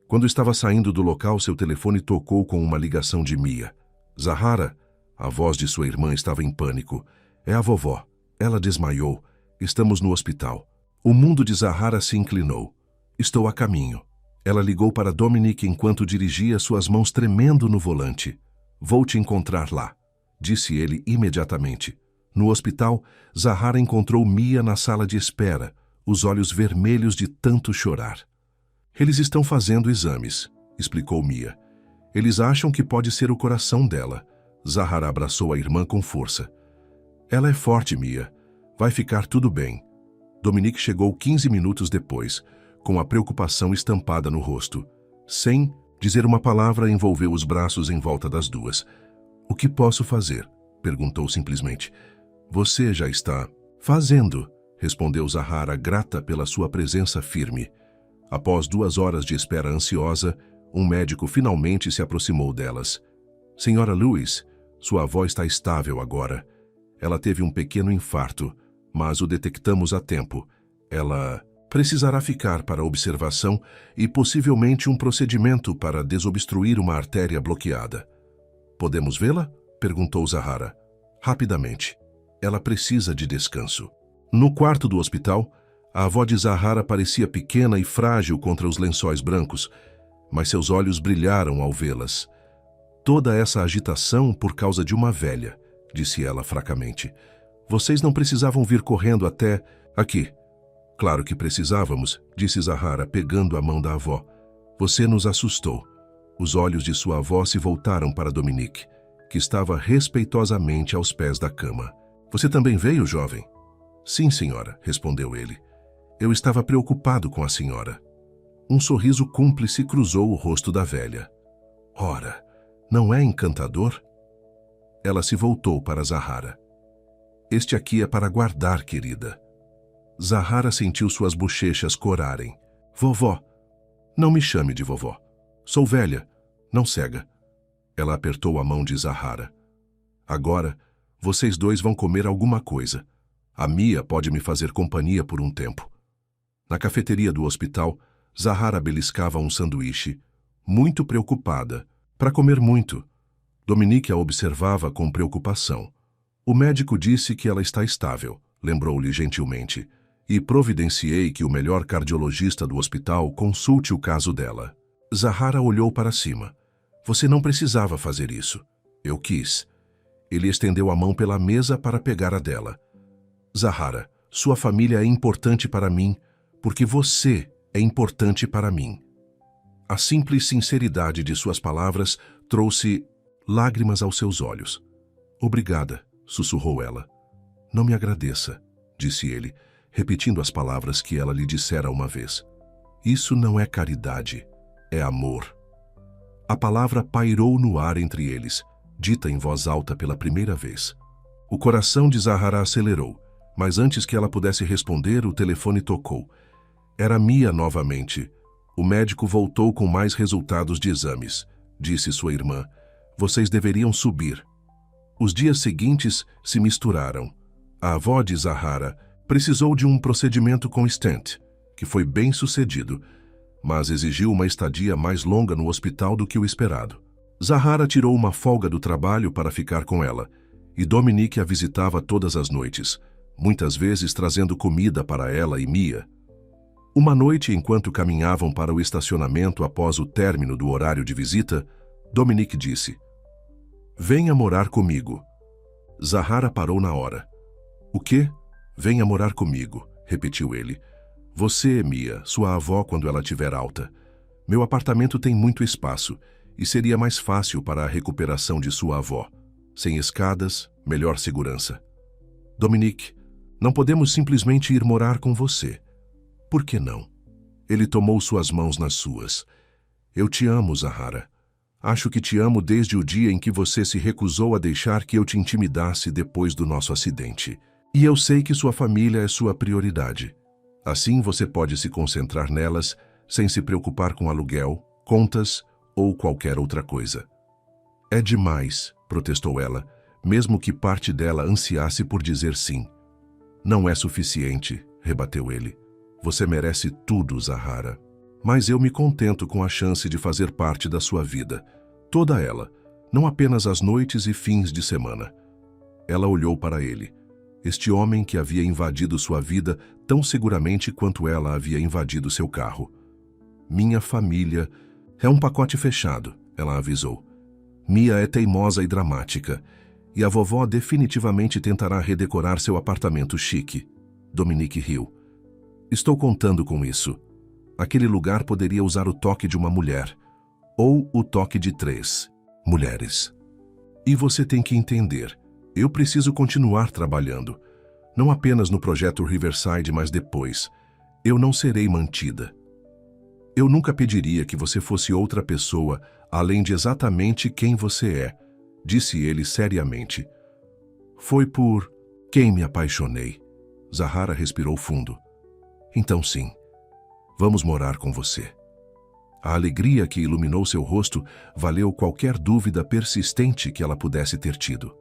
Quando estava saindo do local, seu telefone tocou com uma ligação de Mia. Zahara, a voz de sua irmã estava em pânico. É a vovó. Ela desmaiou. Estamos no hospital. O mundo de Zahara se inclinou. Estou a caminho. Ela ligou para Dominic enquanto dirigia, suas mãos tremendo no volante. Vou te encontrar lá, disse ele imediatamente. No hospital, Zahara encontrou Mia na sala de espera, os olhos vermelhos de tanto chorar. Eles estão fazendo exames, explicou Mia. Eles acham que pode ser o coração dela. Zahara abraçou a irmã com força. Ela é forte, Mia. Vai ficar tudo bem. Dominic chegou 15 minutos depois, com a preocupação estampada no rosto. Sem dizer uma palavra, envolveu os braços em volta das duas. O que posso fazer? Perguntou simplesmente. Você já está fazendo, respondeu Zahara, grata pela sua presença firme. Após 2 horas de espera ansiosa, um médico finalmente se aproximou delas. Senhora Lewis, sua avó está estável agora. Ela teve um pequeno infarto, mas o detectamos a tempo. Ela precisará ficar para observação e possivelmente um procedimento para desobstruir uma artéria bloqueada. Podemos vê-la? Perguntou Zahara. Rapidamente. Ela precisa de descanso. No quarto do hospital, a avó de Zahara parecia pequena e frágil contra os lençóis brancos, mas seus olhos brilharam ao vê-las. Toda essa agitação por causa de uma velha, disse ela fracamente. Vocês não precisavam vir correndo até aqui. Claro que precisávamos, disse Zahara, pegando a mão da avó. Você nos assustou. Os olhos de sua avó se voltaram para Dominic, que estava respeitosamente aos pés da cama. Você também veio, jovem? Sim, senhora, respondeu ele. Eu estava preocupado com a senhora. Um sorriso cúmplice cruzou o rosto da velha. Ora, não é encantador? Ela se voltou para Zahara. Este aqui é para guardar, querida. Zahara sentiu suas bochechas corarem. Vovó. Não me chame de vovó. Sou velha, não cega. Ela apertou a mão de Zahara. Agora, vocês dois vão comer alguma coisa. A Mia pode me fazer companhia por um tempo. Na cafeteria do hospital, Zahara beliscava um sanduíche, muito preocupada, para comer muito. Dominic a observava com preocupação. O médico disse que ela está estável, lembrou-lhe gentilmente, e providenciei que o melhor cardiologista do hospital consulte o caso dela. Zahara olhou para cima. Você não precisava fazer isso. Eu quis. Ele estendeu a mão pela mesa para pegar a dela. Zahara, sua família é importante para mim, porque você é importante para mim. A simples sinceridade de suas palavras trouxe lágrimas aos seus olhos. Obrigada, sussurrou ela. Não me agradeça, disse ele, repetindo as palavras que ela lhe dissera uma vez. Isso não é caridade, é amor. A palavra pairou no ar entre eles, dita em voz alta pela primeira vez. O coração de Zahara acelerou, mas antes que ela pudesse responder, o telefone tocou. Era Mia novamente. O médico voltou com mais resultados de exames. Disse sua irmã: vocês deveriam subir. Os dias seguintes se misturaram. A avó de Zahara precisou de um procedimento com stent, que foi bem sucedido, mas exigiu uma estadia mais longa no hospital do que o esperado. Zahara tirou uma folga do trabalho para ficar com ela, e Dominique a visitava todas as noites, muitas vezes trazendo comida para ela e Mia. Uma noite, enquanto caminhavam para o estacionamento após o término do horário de visita, Dominique disse: venha morar comigo. Zahara parou na hora. O quê? Venha morar comigo, repetiu ele. Você, Mia, sua avó quando ela tiver alta. Meu apartamento tem muito espaço e seria mais fácil para a recuperação de sua avó. Sem escadas, melhor segurança. Dominique, não podemos simplesmente ir morar com você. Por que não? Ele tomou suas mãos nas suas. Eu te amo, Zahara. Acho que te amo desde o dia em que você se recusou a deixar que eu te intimidasse depois do nosso acidente. E eu sei que sua família é sua prioridade. Assim você pode se concentrar nelas sem se preocupar com aluguel, contas ou qualquer outra coisa. É demais, protestou ela, mesmo que parte dela ansiasse por dizer sim. Não é suficiente, rebateu ele. Você merece tudo, Zahara. Mas eu me contento com a chance de fazer parte da sua vida. Toda ela, não apenas as noites e fins de semana. Ela olhou para ele. Este homem que havia invadido sua vida tão seguramente quanto ela havia invadido seu carro. Minha família é um pacote fechado, ela avisou. Mia é teimosa e dramática, e a vovó definitivamente tentará redecorar seu apartamento chique. Dominique riu. Estou contando com isso. Aquele lugar poderia usar o toque de uma mulher, ou o toque de 3 mulheres. E você tem que entender, eu preciso continuar trabalhando, não apenas no projeto Riverside, mas depois. Eu não serei mantida. Eu nunca pediria que você fosse outra pessoa, além de exatamente quem você é, disse ele seriamente. Foi por quem me apaixonei. Zahara respirou fundo. Então sim, vamos morar com você. A alegria que iluminou seu rosto valeu qualquer dúvida persistente que ela pudesse ter tido.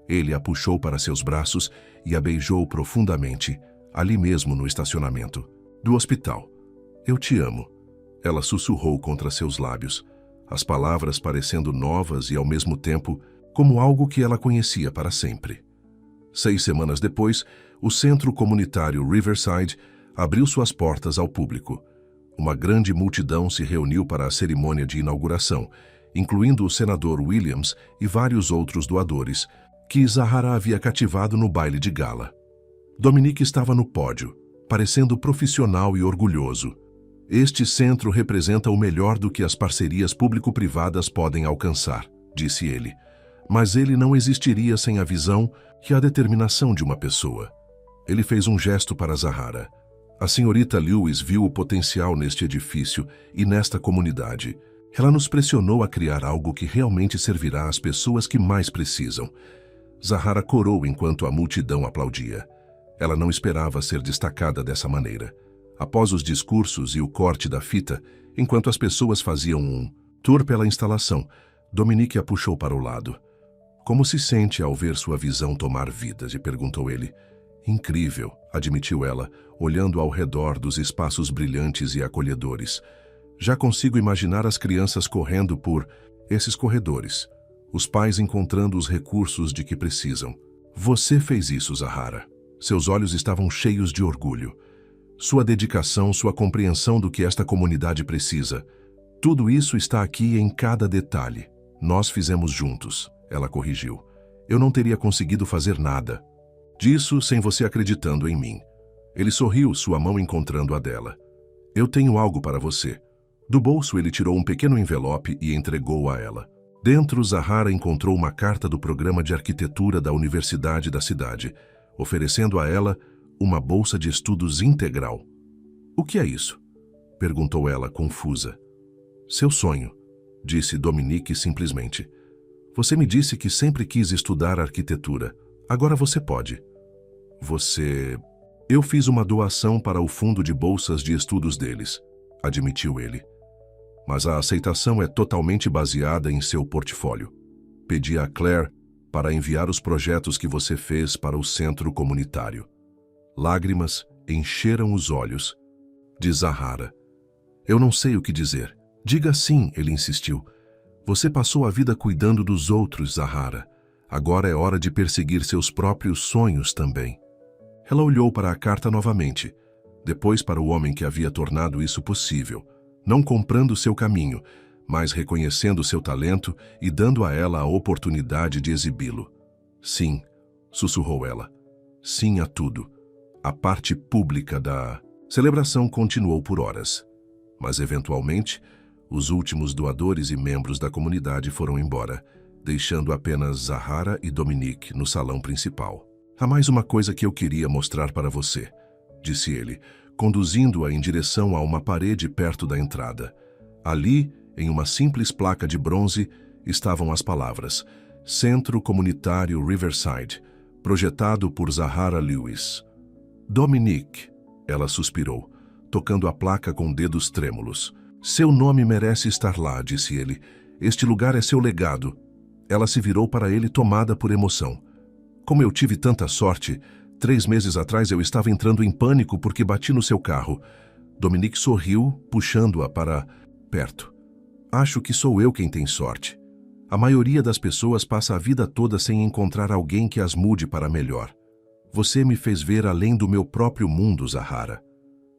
Ele a puxou para seus braços e a beijou profundamente, ali mesmo no estacionamento do hospital. Eu te amo. Ela sussurrou contra seus lábios, as palavras parecendo novas e ao mesmo tempo como algo que ela conhecia para sempre. 6 semanas depois, o centro comunitário Riverside abriu suas portas ao público. Uma grande multidão se reuniu para a cerimônia de inauguração, incluindo o senador Williams e vários outros doadores, que Zahara havia cativado no baile de gala. Dominique estava no pódio, parecendo profissional e orgulhoso. Este centro representa o melhor do que as parcerias público-privadas podem alcançar, disse ele. Mas ele não existiria sem a visão e a determinação de uma pessoa. Ele fez um gesto para Zahara. A senhorita Lewis viu o potencial neste edifício e nesta comunidade. Ela nos pressionou a criar algo que realmente servirá às pessoas que mais precisam. Zahara corou enquanto a multidão aplaudia. Ela não esperava ser destacada dessa maneira. Após os discursos e o corte da fita, enquanto as pessoas faziam um tour pela instalação, Dominique a puxou para o lado. Como se sente ao ver sua visão tomar vida? Lhe perguntou ele. Incrível, admitiu ela, olhando ao redor dos espaços brilhantes e acolhedores. Já consigo imaginar as crianças correndo por esses corredores, os pais encontrando os recursos de que precisam. Você fez isso, Zahara. Seus olhos estavam cheios de orgulho. Sua dedicação, sua compreensão do que esta comunidade precisa. Tudo isso está aqui em cada detalhe. Nós fizemos juntos, ela corrigiu. Eu não teria conseguido fazer nada disso sem você acreditando em mim. Ele sorriu, sua mão encontrando a dela. Eu tenho algo para você. Do bolso ele tirou um pequeno envelope e entregou a ela. Dentro, Zahara encontrou uma carta do programa de arquitetura da universidade da cidade, oferecendo a ela uma bolsa de estudos integral. O que é isso? Perguntou ela, confusa. Seu sonho, disse Dominique simplesmente. Você me disse que sempre quis estudar arquitetura. Agora você pode. Você... Eu fiz uma doação para o fundo de bolsas de estudos deles, admitiu ele. Mas a aceitação é totalmente baseada em seu portfólio. Pedi a Claire para enviar os projetos que você fez para o centro comunitário. Lágrimas encheram os olhos de Zahara. Eu não sei o que dizer. Diga sim, ele insistiu. Você passou a vida cuidando dos outros, Zahara. Agora é hora de perseguir seus próprios sonhos também. Ela olhou para a carta novamente, depois para o homem que havia tornado isso possível, não comprando seu caminho, mas reconhecendo seu talento e dando a ela a oportunidade de exibi-lo. Sim, sussurrou ela. Sim a tudo. A parte pública da celebração continuou por horas, mas eventualmente os últimos doadores e membros da comunidade foram embora, deixando apenas Zahara e Dominique no salão principal. Há mais uma coisa que eu queria mostrar para você, disse ele, conduzindo-a em direção a uma parede perto da entrada. Ali, em uma simples placa de bronze, estavam as palavras Centro Comunitário Riverside, projetado por Zahara Lewis. Dominique, ela suspirou, tocando a placa com dedos trêmulos. Seu nome merece estar lá, disse ele. Este lugar é seu legado. Ela se virou para ele tomada por emoção. Como eu tive tanta sorte, 3 meses atrás eu estava entrando em pânico porque bati no seu carro. Dominique sorriu, puxando-a para perto. Acho que sou eu quem tem sorte. A maioria das pessoas passa a vida toda sem encontrar alguém que as mude para melhor. Você me fez ver além do meu próprio mundo, Zahara.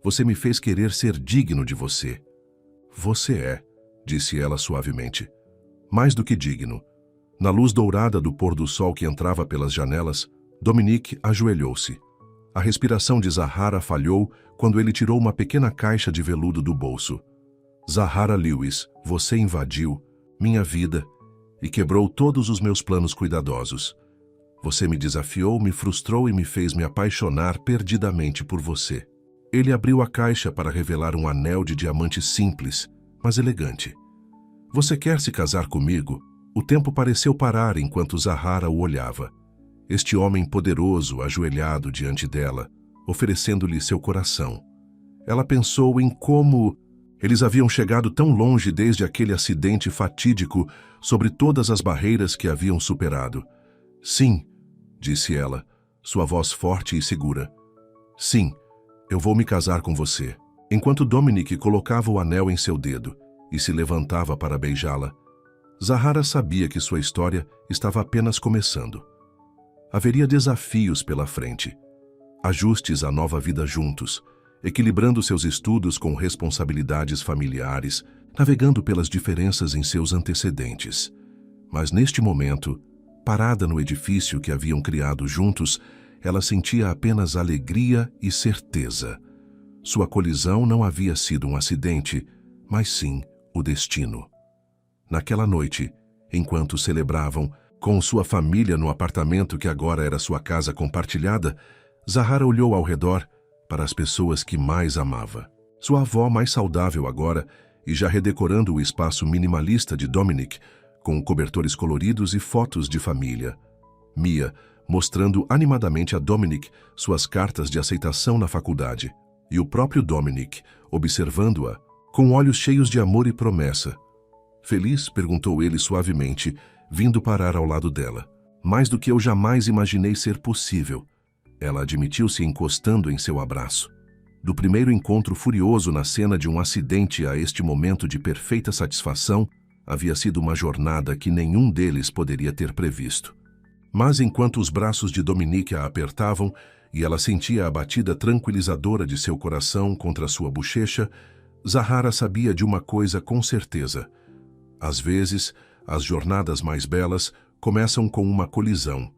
Você me fez querer ser digno de você. Você é, disse ela suavemente. Mais do que digno. Na luz dourada do pôr do sol que entrava pelas janelas, Dominique ajoelhou-se. A respiração de Zahara falhou quando ele tirou uma pequena caixa de veludo do bolso. Zahara Lewis, você invadiu minha vida e quebrou todos os meus planos cuidadosos. Você me desafiou, me frustrou e me fez me apaixonar perdidamente por você. Ele abriu a caixa para revelar um anel de diamante simples, mas elegante. Você quer se casar comigo? O tempo pareceu parar enquanto Zahara o olhava. Este homem poderoso ajoelhado diante dela, oferecendo-lhe seu coração. Ela pensou em como eles haviam chegado tão longe desde aquele acidente fatídico sobre todas as barreiras que haviam superado. Sim, disse ela, sua voz forte e segura. Sim, eu vou me casar com você. Enquanto Dominique colocava o anel em seu dedo e se levantava para beijá-la, Zahara sabia que sua história estava apenas começando. Haveria desafios pela frente. Ajustes à nova vida juntos, equilibrando seus estudos com responsabilidades familiares, navegando pelas diferenças em seus antecedentes. Mas neste momento, parada no edifício que haviam criado juntos, ela sentia apenas alegria e certeza. Sua colisão não havia sido um acidente, mas sim o destino. Naquela noite, enquanto celebravam com sua família no apartamento que agora era sua casa compartilhada, Zahara olhou ao redor para as pessoas que mais amava. Sua avó mais saudável agora e já redecorando o espaço minimalista de Dominique, com cobertores coloridos e fotos de família. Mia, mostrando animadamente a Dominique suas cartas de aceitação na faculdade. E o próprio Dominique, observando-a, com olhos cheios de amor e promessa. Feliz? Perguntou ele suavemente, vindo parar ao lado dela. Mais do que eu jamais imaginei ser possível. Ela admitiu-se encostando em seu abraço. Do primeiro encontro furioso na cena de um acidente a este momento de perfeita satisfação, havia sido uma jornada que nenhum deles poderia ter previsto. Mas enquanto os braços de Dominique a apertavam e ela sentia a batida tranquilizadora de seu coração contra sua bochecha, Zahara sabia de uma coisa com certeza. Às vezes, as jornadas mais belas começam com uma colisão.